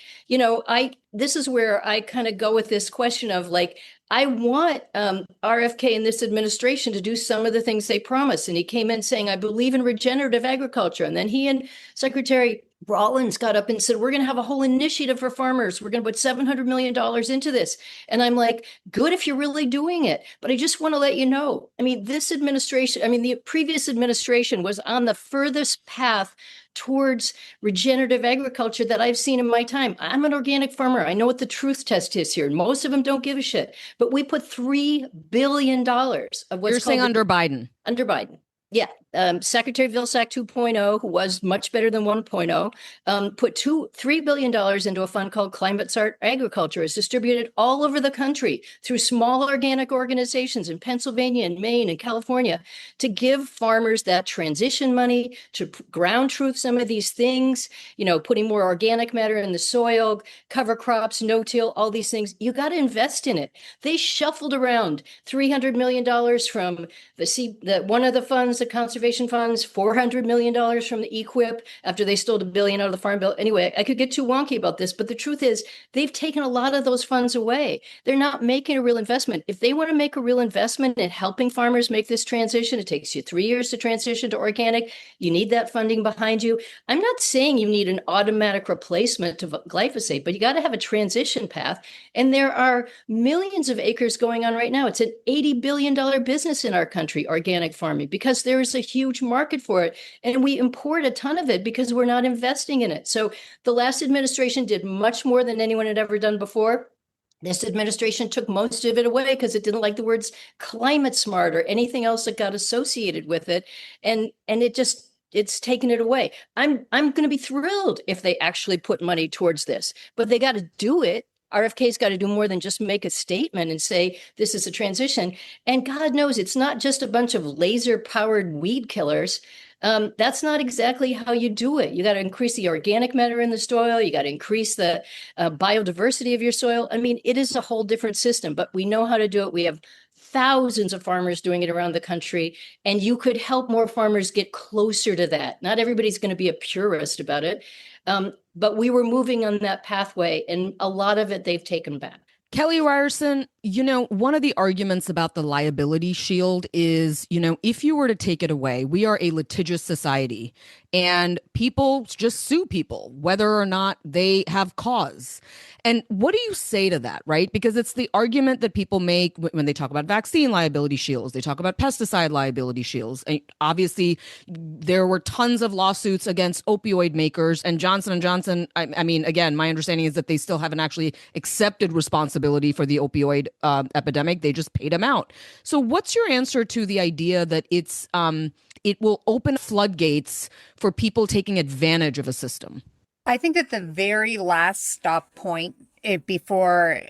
this is where I kind of go with this question of I want RFK and this administration to do some of the things they promised. And he came in saying, I believe in regenerative agriculture. And then he and Secretary Rollins got up and said, we're going to have a whole initiative for farmers. We're going to put $700 million into this. And I'm like, good if you're really doing it. But I just want to let you know, I mean, the previous administration was on the furthest path towards regenerative agriculture that I've seen in my time. I'm an organic farmer. I know what the truth test is here. Most of them don't give a shit. But we put $3 billion of what's You're saying under Biden. Under Biden. Yeah. Secretary Vilsack 2.0, who was much better than 1.0, put $3 billion into a fund called Climate Smart Agriculture. It's distributed all over the country through small organic organizations in Pennsylvania and Maine and California to give farmers that transition money to ground truth some of these things, putting more organic matter in the soil, cover crops, no-till, all these things. You got to invest in it. They shuffled around $300 million from one of the funds, the conservation funds, $400 million from the EQIP after they stole $1 billion out of the Farm Bill. Anyway, I could get too wonky about this, but the truth is they've taken a lot of those funds away. They're not making a real investment. If they want to make a real investment in helping farmers make this transition, it takes you 3 years to transition to organic. You need that funding behind you. I'm not saying you need an automatic replacement to glyphosate, but you got to have a transition path. And there are millions of acres going on right now. It's an $80 billion business in our country, organic farming, because there is a huge market for it. And we import a ton of it because we're not investing in it. So the last administration did much more than anyone had ever done before. This administration took most of it away because it didn't like the words climate smart or anything else that got associated with it. And it's taken it away. I'm going to be thrilled if they actually put money towards this, but they got to do it. RFK's got to do more than just make a statement and say, this is a transition. And God knows it's not just a bunch of laser-powered weed killers. That's not exactly how you do it. You got to increase the organic matter in the soil. You got to increase the biodiversity of your soil. I mean, it is a whole different system, but we know how to do it. We have thousands of farmers doing it around the country, and you could help more farmers get closer to that. Not everybody's going to be a purist about it. But we were moving on that pathway, and a lot of it they've taken back. Kelly Ryerson, one of the arguments about the liability shield is, if you were to take it away, we are a litigious society and people just sue people, whether or not they have cause. And what do you say to that, right? Because it's the argument that people make when they talk about vaccine liability shields. They talk about pesticide liability shields. And obviously, there were tons of lawsuits against opioid makers. And Johnson & Johnson, I mean, again, my understanding is that they still haven't actually accepted responsibility for the opioid epidemic. They just paid them out. So what's your answer to the idea that it will open floodgates for people taking advantage of a system? I think that the very last stop point before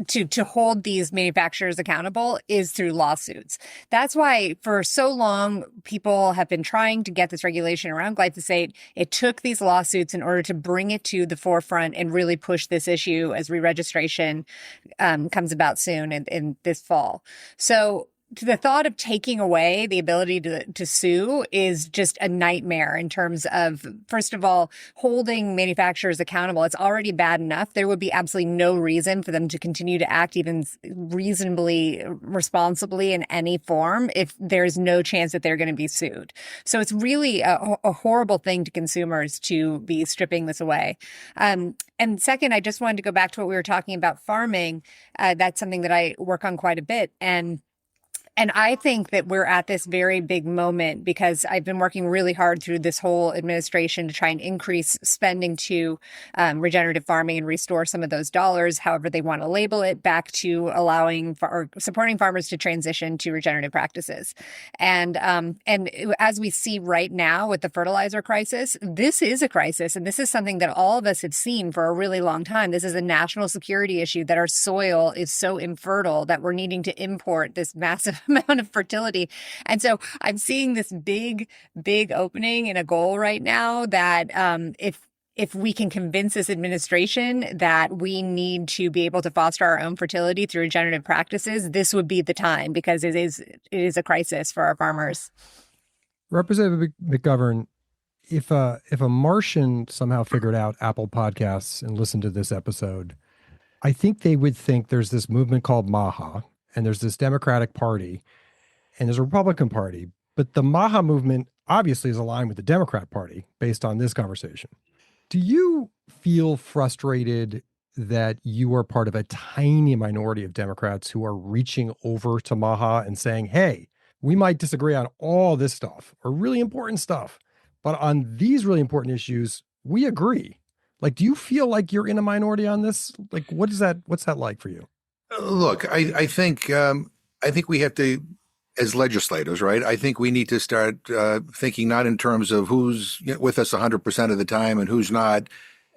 to hold these manufacturers accountable is through lawsuits. That's why for so long, people have been trying to get this regulation around glyphosate. It took these lawsuits in order to bring it to the forefront and really push this issue as re-registration comes about soon in this fall. So the thought of taking away the ability to sue is just a nightmare in terms of, first of all, holding manufacturers accountable. It's already bad enough. There would be absolutely no reason for them to continue to act even reasonably responsibly in any form if there's no chance that they're going to be sued. So it's really a horrible thing to consumers to be stripping this away. And second, I just wanted to go back to what we were talking about farming. That's something that I work on quite a bit. And I think that we're at this very big moment because I've been working really hard through this whole administration to try and increase spending to regenerative farming and restore some of those dollars, however they want to label it, back to allowing or supporting farmers to transition to regenerative practices. And as we see right now with the fertilizer crisis, this is a crisis. And this is something that all of us have seen for a really long time. This is a national security issue that our soil is so infertile that we're needing to import this massive amount of fertility. And so I'm seeing this big opening in a goal right now that if we can convince this administration that we need to be able to foster our own fertility through regenerative practices, this would be the time because it is a crisis for our farmers. Representative McGovern, if a Martian somehow figured out Apple Podcasts and listened to this episode, I think they would think there's this movement called MAHA, and there's this Democratic Party, and there's a Republican Party, But the MAHA movement obviously is aligned with the Democrat Party based on this conversation. Do you feel frustrated that you are part of a tiny minority of Democrats who are reaching over to MAHA and saying, hey, we might disagree on all this stuff or really important stuff, but on these really important issues, we agree? Like, do you feel like you're in a minority on this? Like, what's that like for you? Look, I think we have to, as legislators, right? I think we need to start thinking not in terms of who's with us 100% of the time and who's not,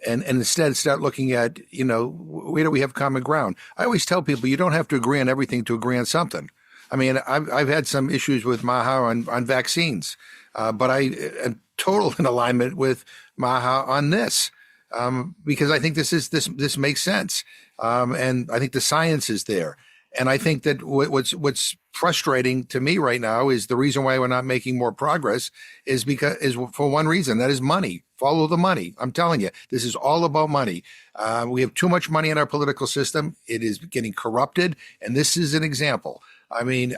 and instead start looking at, where do we have common ground? I always tell people you don't have to agree on everything to agree on something. I mean, I've had some issues with MAHA on vaccines, but I am total in alignment with MAHA on this. Because I think this makes sense, and I think the science is there, and I think that what's frustrating to me right now is the reason why we're not making more progress is for one reason, that is money. Follow the money. I'm telling you, this is all about money. We have too much money in our political system. It is getting corrupted, and this is an example. I mean,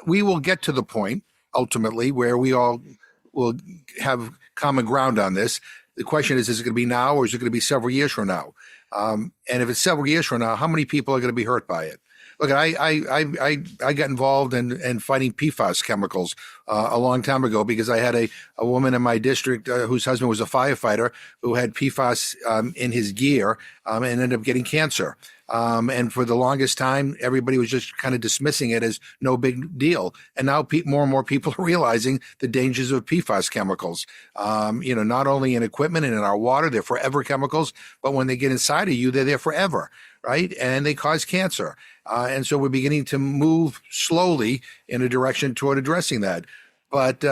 we will get to the point ultimately where we all will have common ground on this. The question is it going to be now or is it going to be several years from now? And if it's several years from now, how many people are going to be hurt by it? Look, I got involved in fighting PFAS chemicals a long time ago because I had a woman in my district whose husband was a firefighter who had PFAS in his gear and ended up getting cancer. And for the longest time, everybody was just kind of dismissing it as no big deal. And now more and more people are realizing the dangers of PFAS chemicals. Not only in equipment and in our water, they're forever chemicals, but when they get inside of you, they're there forever, right? And they cause cancer. And so we're beginning to move slowly in a direction toward addressing that. But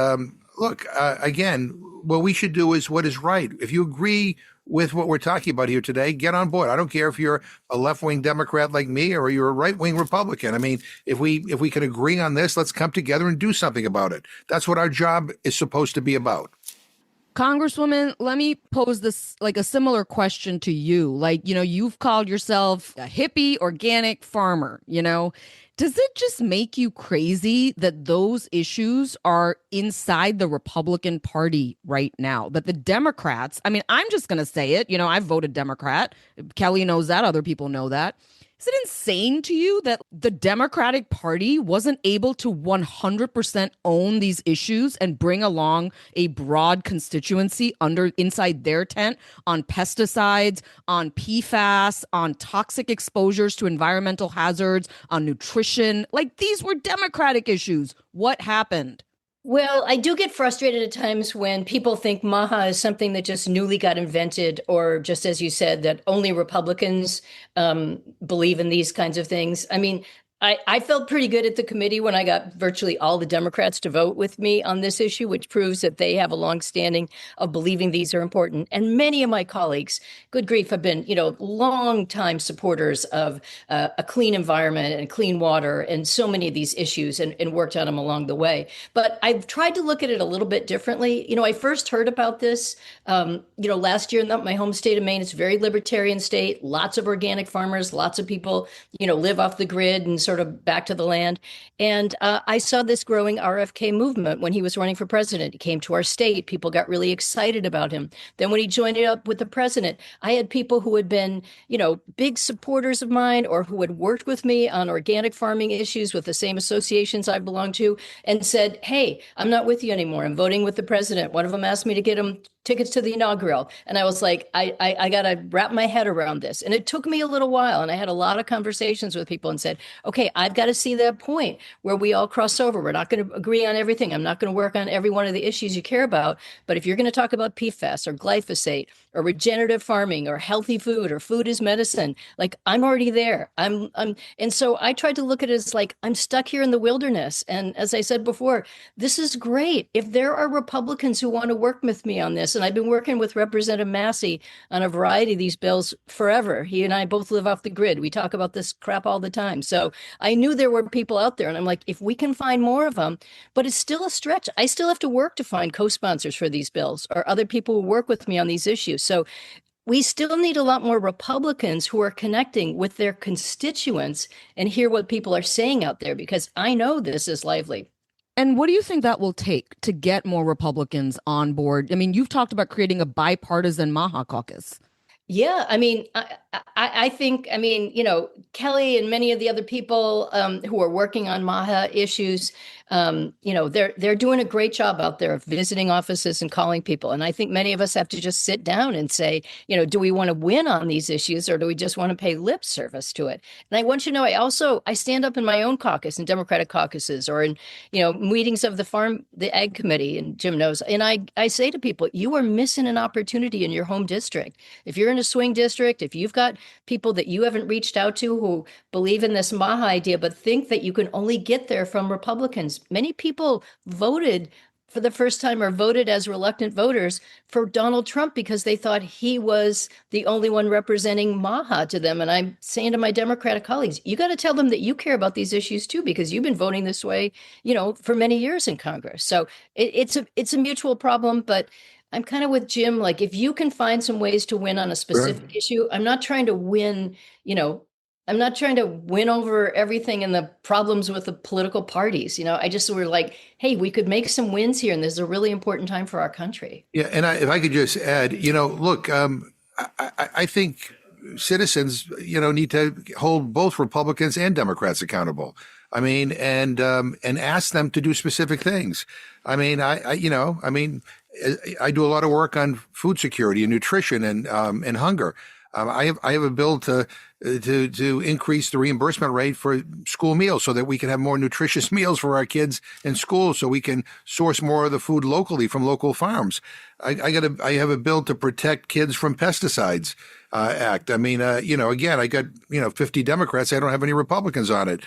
look, again, what we should do is what is right. If you agree with what we're talking about here today, get on board. I don't care if you're a left-wing Democrat like me or you're a right-wing Republican. I mean, if we can agree on this, let's come together and do something about it. That's what our job is supposed to be about. Congresswoman, let me pose this like a similar question to you. Like, you've called yourself a hippie organic farmer, Does it just make you crazy that those issues are inside the Republican Party right now? That the Democrats, I mean, I'm just going to say it, I voted Democrat. Kelly knows that. Other people know that. Is it insane to you that the Democratic Party wasn't able to 100% own these issues and bring along a broad constituency inside their tent on pesticides, on PFAS, on toxic exposures to environmental hazards, on nutrition? Like, these were Democratic issues. What happened? Well, I do get frustrated at times when people think MAHA is something that just newly got invented, or just as you said, that only Republicans believe in these kinds of things. I mean, I felt pretty good at the committee when I got virtually all the Democrats to vote with me on this issue, which proves that they have a longstanding of believing these are important. And many of my colleagues, good grief, have been, long time supporters of a clean environment and clean water and so many of these issues and worked on them along the way. But I've tried to look at it a little bit differently. I first heard about this, last year in my home state of Maine. It's a very libertarian state, lots of organic farmers, lots of people, live off the grid and sort of back to the land. And I saw this growing RFK movement when he was running for president. He came to our state. People got really excited about him. Then when he joined it up with the president, I had people who had been, big supporters of mine or who had worked with me on organic farming issues with the same associations I belonged to and said, hey, I'm not with you anymore. I'm voting with the president. One of them asked me to get him tickets to the inaugural. And I was like, I got to wrap my head around this. And it took me a little while. And I had a lot of conversations with people and said, okay, I've got to see that point where we all cross over. We're not going to agree on everything. I'm not going to work on every one of the issues you care about. But if you're going to talk about PFAS or glyphosate or regenerative farming or healthy food or food is medicine, like I'm already there. And so I tried to look at it as like, I'm stuck here in the wilderness. And as I said before, this is great. If there are Republicans who want to work with me on this, and I've been working with Representative Massey on a variety of these bills forever. He and I both live off the grid. We talk about this crap all the time. So I knew there were people out there, and I'm like, if we can find more of them, but it's still a stretch. I still have to work to find co-sponsors for these bills or other people who work with me on these issues. So we still need a lot more Republicans who are connecting with their constituents and hear what people are saying out there, because I know this is lively. And what do you think that will take to get more Republicans on board? I mean, you've talked about creating a bipartisan MAHA caucus. Yeah, I mean, I think, I mean, Kelly and many of the other people who are working on MAHA issues, they're doing a great job out there of visiting offices and calling people. And I think many of us have to just sit down and say, do we want to win on these issues, or do we just want to pay lip service to it? And I want you to know, I stand up in my own caucus, in Democratic caucuses, or in, meetings of the Ag Committee, and Jim knows. And I say to people, you are missing an opportunity in your home district. If you're in a swing district, if you've got people that you haven't reached out to who believe in this MAHA idea, but think that you can only get there from Republicans. Many people voted for the first time, or voted as reluctant voters for Donald Trump because they thought he was the only one representing MAHA to them. And I'm saying to my Democratic colleagues, you got to tell them that you care about these issues too, because you've been voting this way, for many years in Congress. So it's a mutual problem, but I'm kind of with Jim. Like, if you can find some ways to win on a specific issue, I'm not trying to win, I'm not trying to win over everything and the problems with the political parties. I just were like, hey, we could make some wins here, and this is a really important time for our country. Yeah, and if I could just add, look, I think citizens, need to hold both Republicans and Democrats accountable. I mean, and ask them to do specific things. I mean, I do a lot of work on food security and nutrition and hunger. I have a bill to increase the reimbursement rate for school meals so that we can have more nutritious meals for our kids in school, so we can source more of the food locally from local farms. I have a bill to protect kids from pesticides act. I mean, again, I got 50 Democrats. I don't have any Republicans on it.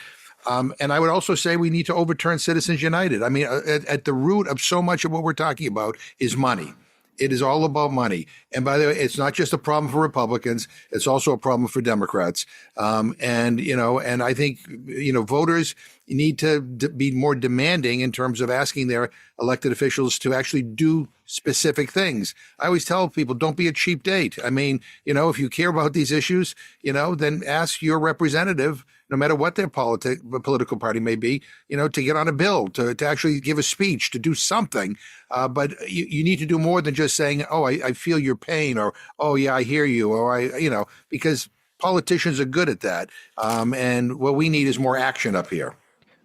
And I would also say we need to overturn Citizens United. I mean, at the root of so much of what we're talking about is money. It is all about money. And by the way, it's not just a problem for Republicans. It's also a problem for Democrats. And I think, voters need to be more demanding in terms of asking their elected officials to actually do specific things. I always tell people, don't be a cheap date. I mean, if you care about these issues, then ask your representative, no matter what their political party may be, to get on a bill, to actually give a speech, to do something. But you need to do more than just saying, oh, I feel your pain, or, oh, yeah, I hear you, or because politicians are good at that. And what we need is more action up here.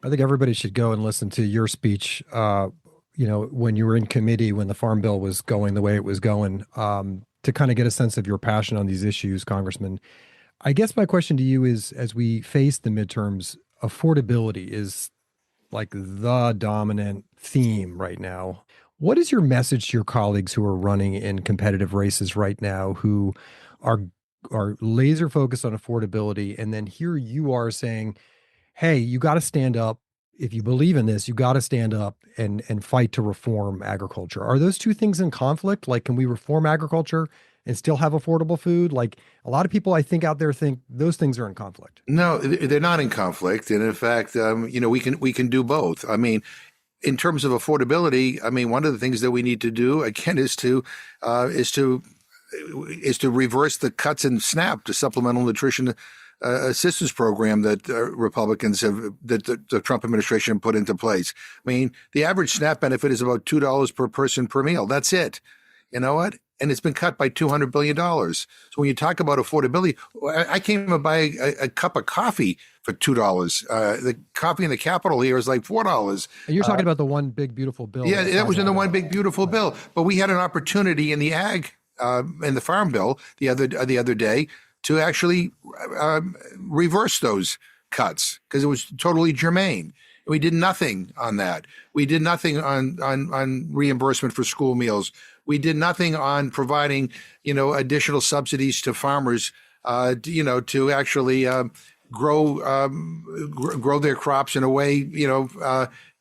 I think everybody should go and listen to your speech, when you were in committee, when the Farm Bill was going the way it was going, to kind of get a sense of your passion on these issues, Congressman. I guess my question to you is, as we face the midterms, affordability is like the dominant theme right now. What is your message to your colleagues who are running in competitive races right now, who are laser focused on affordability, and then here you are saying, hey, you got to stand up. If you believe in this, you got to stand up and fight to reform agriculture. Are those two things in conflict? Like, can we reform agriculture and still have affordable food? Like, a lot of people I think out there think those things are in conflict. No, they're not in conflict. And in fact, we can do both. I mean, in terms of affordability, I mean, one of the things that we need to do, again, is to reverse the cuts in SNAP, the Supplemental Nutrition Assistance Program that Republicans that the Trump administration put into place. I mean, the average SNAP benefit is about $2 per person per meal. That's it. You know what? And it's been cut by $200 billion. So when you talk about affordability, I came to buy a cup of coffee for $2. The coffee in the Capitol here is like $4. And you're talking about the one big beautiful bill. Yeah, that was in the one big beautiful bill. But we had an opportunity in the in the Farm Bill the other day to actually reverse those cuts because it was totally germane. We did nothing on that. We did nothing on reimbursement for school meals. We did nothing on providing, additional subsidies to farmers, to actually grow their crops in a way,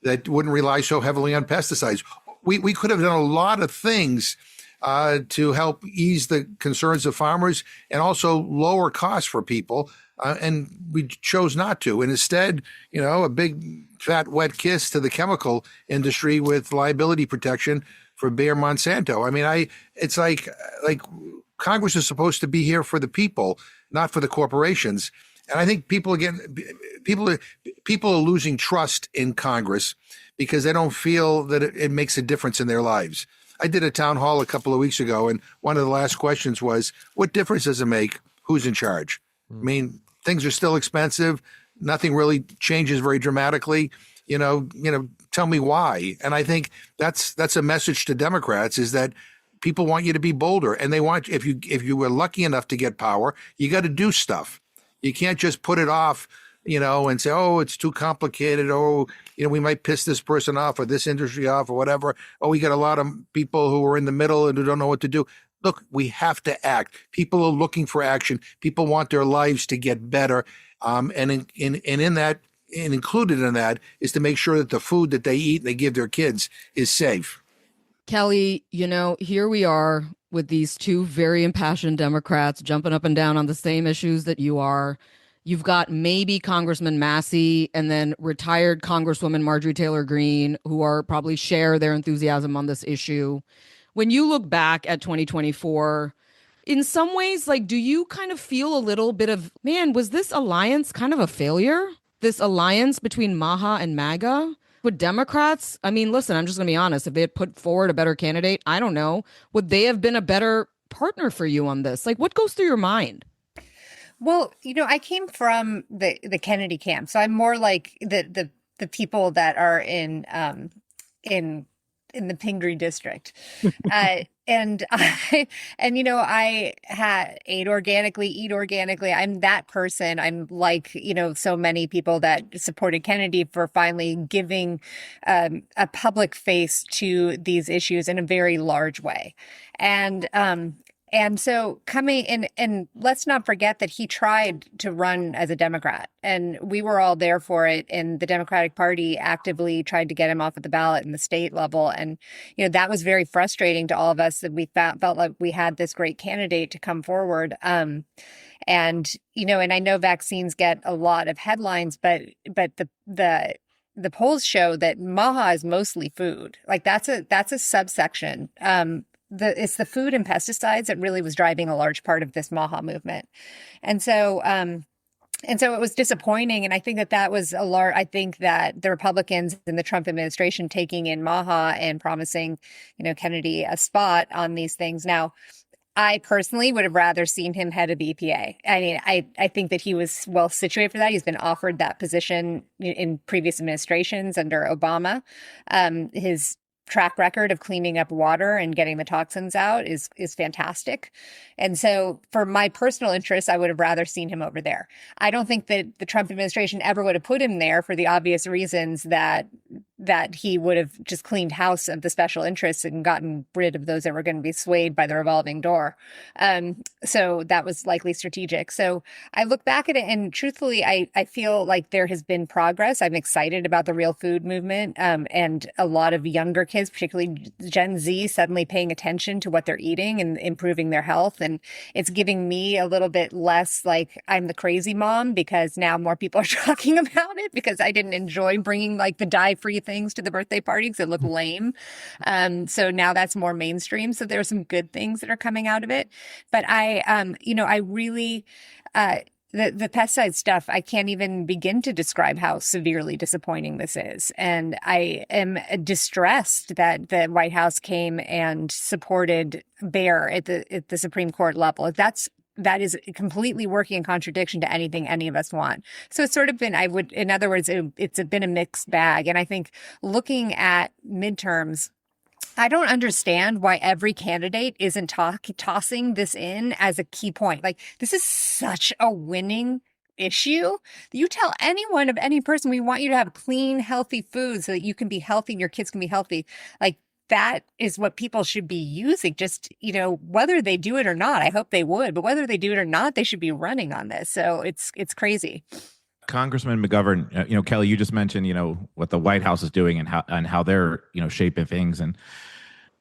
that wouldn't rely so heavily on pesticides. We could have done a lot of things to help ease the concerns of farmers and also lower costs for people. And we chose not to. And instead, a big fat wet kiss to the chemical industry with liability protection for Bayer Monsanto. I mean, it's like Congress is supposed to be here for the people, not for the corporations. And I think people are losing trust in Congress because they don't feel that it makes a difference in their lives. I did a town hall a couple of weeks ago, and one of the last questions was, what difference does it make who's in charge? I mean, things are still expensive. Nothing really changes very dramatically. Tell me why. And I think that's a message to Democrats, is that people want you to be bolder, and they want, if you were lucky enough to get power, you got to do stuff. You can't just put it off, and say, oh, it's too complicated. Oh, we might piss this person off or this industry off or whatever. Oh, we got a lot of people who are in the middle and who don't know what to do. Look, we have to act. People are looking for action. People want their lives to get better. And in that, and included in that, is to make sure that the food that they eat and they give their kids is safe. Kelly, here we are with these two very impassioned Democrats jumping up and down on the same issues that you are. You've got maybe Congressman Massey and then retired Congresswoman Marjorie Taylor Greene, who are probably share their enthusiasm on this issue. When you look back at 2024, in some ways, do you kind of feel a little bit of, man, was this alliance kind of a failure? This alliance between MAHA and MAGA? Would Democrats, listen, I'm just going to be honest, if they had put forward a better candidate, I don't know, would they have been a better partner for you on this? What goes through your mind? Well, I came from the Kennedy camp, so I'm more like the people that are in the Pingree district. I ate organically, eat organically. I'm that person. I'm like, so many people that supported Kennedy for finally giving a public face to these issues in a very large way. And so coming in, and let's not forget that he tried to run as a Democrat, and we were all there for it. And the Democratic Party actively tried to get him off at the ballot in the state level. And, that was very frustrating to all of us, that we felt like we had this great candidate to come forward. And I know vaccines get a lot of headlines, but the polls show that MAHA is mostly food. That's a subsection. It's the food and pesticides that really was driving a large part of this MAHA movement. And so it was disappointing. And I think that was I think that the Republicans in the Trump administration taking in MAHA and promising, Kennedy a spot on these things. Now, I personally would have rather seen him head of EPA. I think that he was well situated for that. He's been offered that position in previous administrations under Obama. His track record of cleaning up water and getting the toxins out is fantastic. And so for my personal interest, I would have rather seen him over there. I don't think that the Trump administration ever would have put him there for the obvious reasons that he would have just cleaned house of the special interests and gotten rid of those that were going to be swayed by the revolving door. So that was likely strategic. So I look back at it, and truthfully, I feel like there has been progress. I'm excited about the real food movement, and a lot of younger kids, particularly Gen Z, suddenly paying attention to what they're eating and improving their health. And it's giving me a little bit less like I'm the crazy mom, because now more people are talking about it, because I didn't enjoy bringing the dye-free things to the birthday party because it looked lame. So now that's more mainstream. So there are some good things that are coming out of it. But I really, the pesticide stuff, I can't even begin to describe how severely disappointing this is. And I am distressed that the White House came and supported Bayer at the Supreme Court level. That is completely working in contradiction to anything any of us want. So it's sort of been, in other words, it's been a mixed bag. And I think looking at midterms, I don't understand why every candidate isn't tossing this in as a key point. This is such a winning issue. You tell anyone of any person, we want you to have clean, healthy food so that you can be healthy and your kids can be healthy. That is what people should be using. Just, whether they do it or not, I hope they would, but whether they do it or not, they should be running on this. So it's crazy. Congressman McGovern, Kelly, you just mentioned, what the White House is doing and how they're, shaping things. And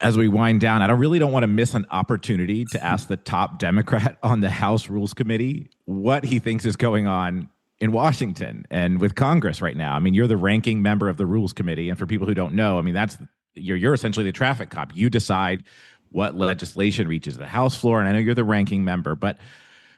as we wind down, I really don't want to miss an opportunity to ask the top Democrat on the House Rules Committee what he thinks is going on in Washington and with Congress right now. You're the ranking member of the Rules Committee. And for people who don't know, you're essentially the traffic cop. You decide what legislation reaches the House floor. And I know you're the ranking member, but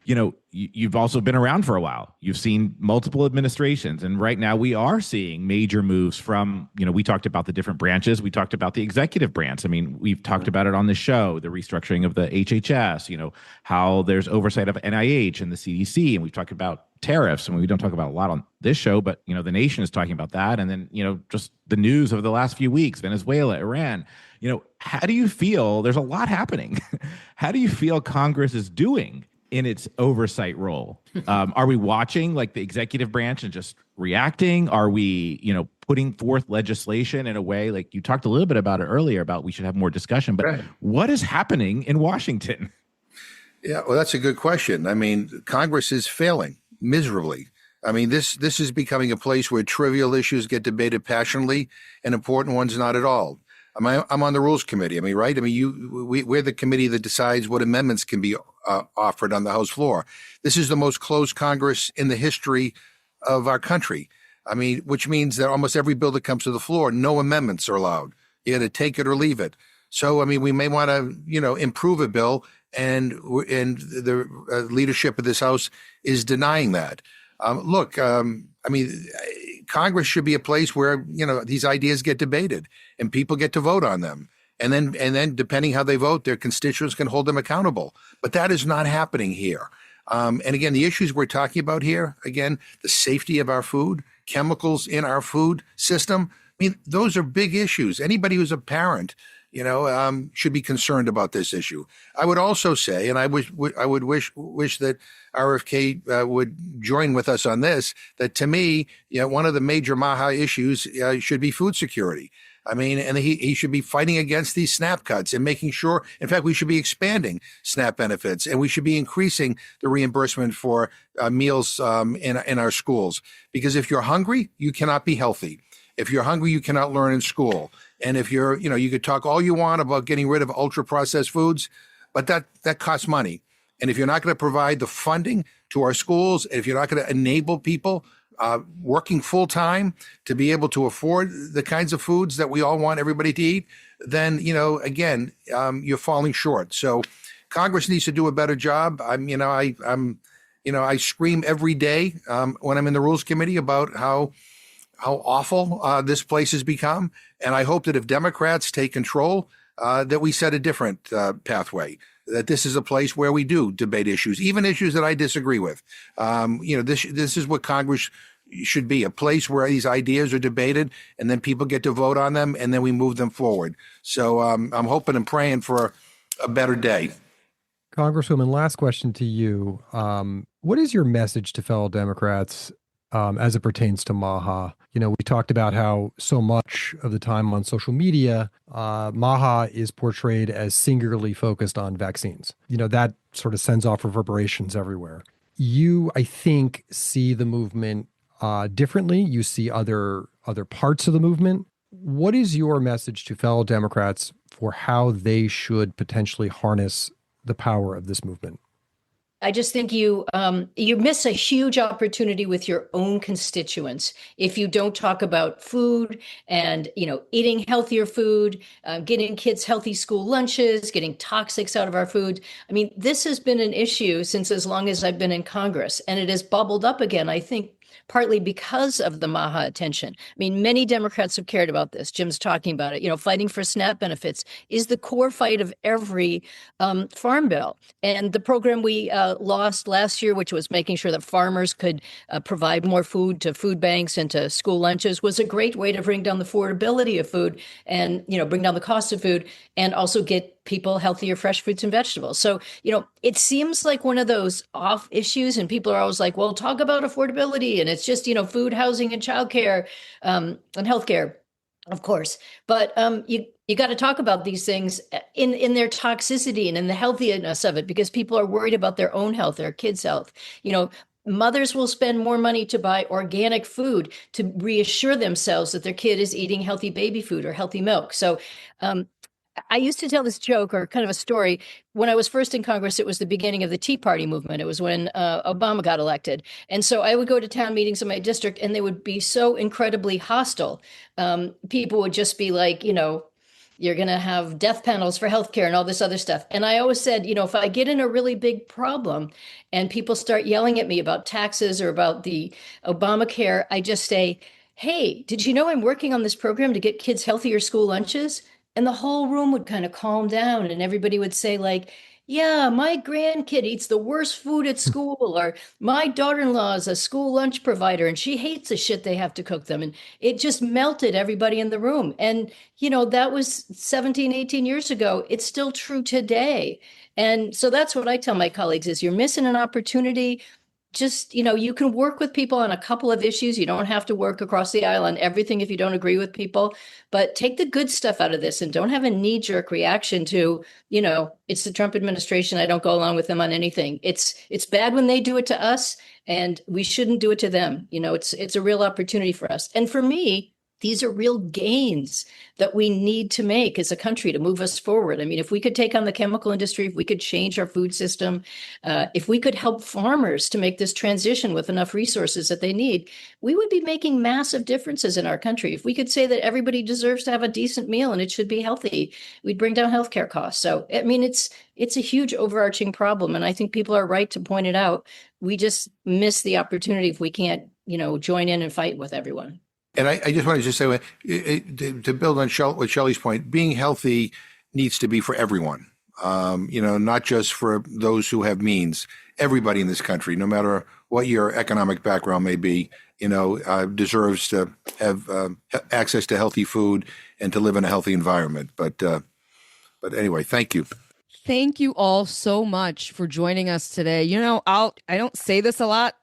You've also been around for a while. You've seen multiple administrations. And right now we are seeing major moves from, we talked about the different branches. We talked about the executive branch. I mean, we've talked about it on the show, the restructuring of the HHS, how there's oversight of NIH and the CDC. And we've talked about tariffs. And we don't talk about a lot on this show, but, the nation is talking about that. And then, just the news over the last few weeks, Venezuela, Iran. How do you feel? There's a lot happening. How do you feel Congress is doing in its oversight role? Are we watching like the executive branch and just reacting? Are we, putting forth legislation in a way, like you talked a little bit about it earlier, about we should have more discussion, but right. What is happening in Washington? Yeah, well, that's a good question. I mean, Congress is failing miserably. I mean, this is becoming a place where trivial issues get debated passionately and important ones not at all. I'm on the Rules Committee. I mean, right? I mean, we're the committee that decides what amendments can be offered on the House floor. This is the most closed Congress in the history of our country. I mean, which means that almost every bill that comes to the floor, no amendments are allowed. You got to take it or leave it. So, I mean, we may want to, improve a bill, and the leadership of this House is denying that. Look, I mean, Congress should be a place where, these ideas get debated and people get to vote on them. And then depending how they vote, their constituents can hold them accountable. But that is not happening here. And again, the issues we're talking about here, again, the safety of our food, chemicals in our food system. I mean, those are big issues. Anybody who's a parent, should be concerned about this issue. I would also say, and I would wish that RFK would join with us on this, that to me, one of the major MAHA issues should be food security. I mean, and he should be fighting against these SNAP cuts and making sure, in fact, we should be expanding SNAP benefits, and we should be increasing the reimbursement for meals in our schools. Because if you're hungry, you cannot be healthy. If you're hungry, you cannot learn in school. And if you're, you could talk all you want about getting rid of ultra processed foods, but that costs money. And if you're not going to provide the funding to our schools, if you're not going to enable people working full time to be able to afford the kinds of foods that we all want everybody to eat, then, again, you're falling short. So Congress needs to do a better job. I scream every day when I'm in the Rules Committee about how awful this place has become. And I hope that if Democrats take control, that we set a different pathway, that this is a place where we do debate issues, even issues that I disagree with. This is what Congress should be, a place where these ideas are debated and then people get to vote on them and then we move them forward. So I'm hoping and praying for a better day. Congresswoman, last question to you. What is your message to fellow Democrats as it pertains to MAHA? We talked about how so much of the time on social media, MAHA is portrayed as singularly focused on vaccines. That sort of sends off reverberations everywhere. You, I think, see the movement differently. You see other parts of the movement. What is your message to fellow Democrats for how they should potentially harness the power of this movement? I just think you miss a huge opportunity with your own constituents if you don't talk about food and, eating healthier food, getting kids healthy school lunches, getting toxics out of our food. I mean, this has been an issue since as long as I've been in Congress, and it has bubbled up again, I think, partly because of the MAHA attention. I mean, many Democrats have cared about this. Jim's talking about it. Fighting for SNAP benefits is the core fight of every farm bill. And the program we lost last year, which was making sure that farmers could provide more food to food banks and to school lunches, was a great way to bring down the affordability of food and, bring down the cost of food and also get people healthier fresh fruits and vegetables. So, it seems like one of those off issues, and people are always like, well, talk about affordability. And it's just, food, housing, and childcare and healthcare, of course. But you got to talk about these things in their toxicity and in the healthiness of it, because people are worried about their own health, their kids' health. Mothers will spend more money to buy organic food to reassure themselves that their kid is eating healthy baby food or healthy milk. So I used to tell this joke, or kind of a story. When I was first in Congress, it was the beginning of the Tea Party movement. It was when Obama got elected. And so I would go to town meetings in my district and they would be so incredibly hostile. People would just be like, You're going to have death panels for healthcare and all this other stuff. And I always said, if I get in a really big problem and people start yelling at me about taxes or about the Obamacare, I just say, hey, did you know I'm working on this program to get kids healthier school lunches? And the whole room would kind of calm down and everybody would say like, yeah, my grandkid eats the worst food at school, or my daughter-in-law is a school lunch provider and she hates the shit they have to cook them. And it just melted everybody in the room. And, that was 17, 18 years ago. It's still true today. And so that's what I tell my colleagues is you're missing an opportunity. Just, you can work with people on a couple of issues. You don't have to work across the aisle on everything if you don't agree with people, but take the good stuff out of this and don't have a knee-jerk reaction to, it's the Trump administration. I don't go along with them on anything. It's bad when they do it to us and we shouldn't do it to them. It's a real opportunity for us. And for me, these are real gains that we need to make as a country to move us forward. I mean, if we could take on the chemical industry, if we could change our food system, if we could help farmers to make this transition with enough resources that they need, we would be making massive differences in our country. If we could say that everybody deserves to have a decent meal and it should be healthy, we'd bring down healthcare costs. So, I mean, it's a huge overarching problem. And I think people are right to point it out. We just miss the opportunity if we can't, join in and fight with everyone. And I just wanted to say, to build on what Chelly's point, being healthy needs to be for everyone, not just for those who have means. Everybody in this country, no matter what your economic background may be, deserves to have access to healthy food and to live in a healthy environment. But anyway, thank you. Thank you all so much for joining us today. I don't say this a lot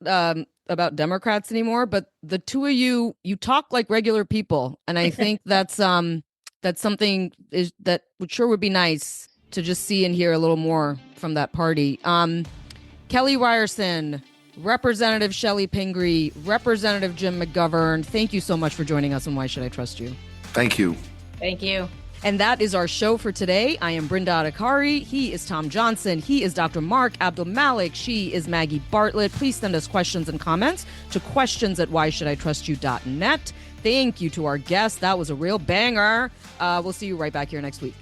about Democrats anymore, but the two of you talk like regular people. And I think that's something that would be nice to just see and hear a little more from that party. Kelly Ryerson, Representative Chellie Pingree, Representative Jim McGovern, thank you so much for joining us on Why Should I Trust You? Thank you. Thank you. And that is our show for today. I am Brenda Adhikari. He is Tom Johnson. He is Dr. Mark Abdul-Malik. She is Maggie Bartlett. Please send us questions and comments to questions@whyshoulditrustyou.net. Thank you to our guest. That was a real banger. We'll see you right back here next week.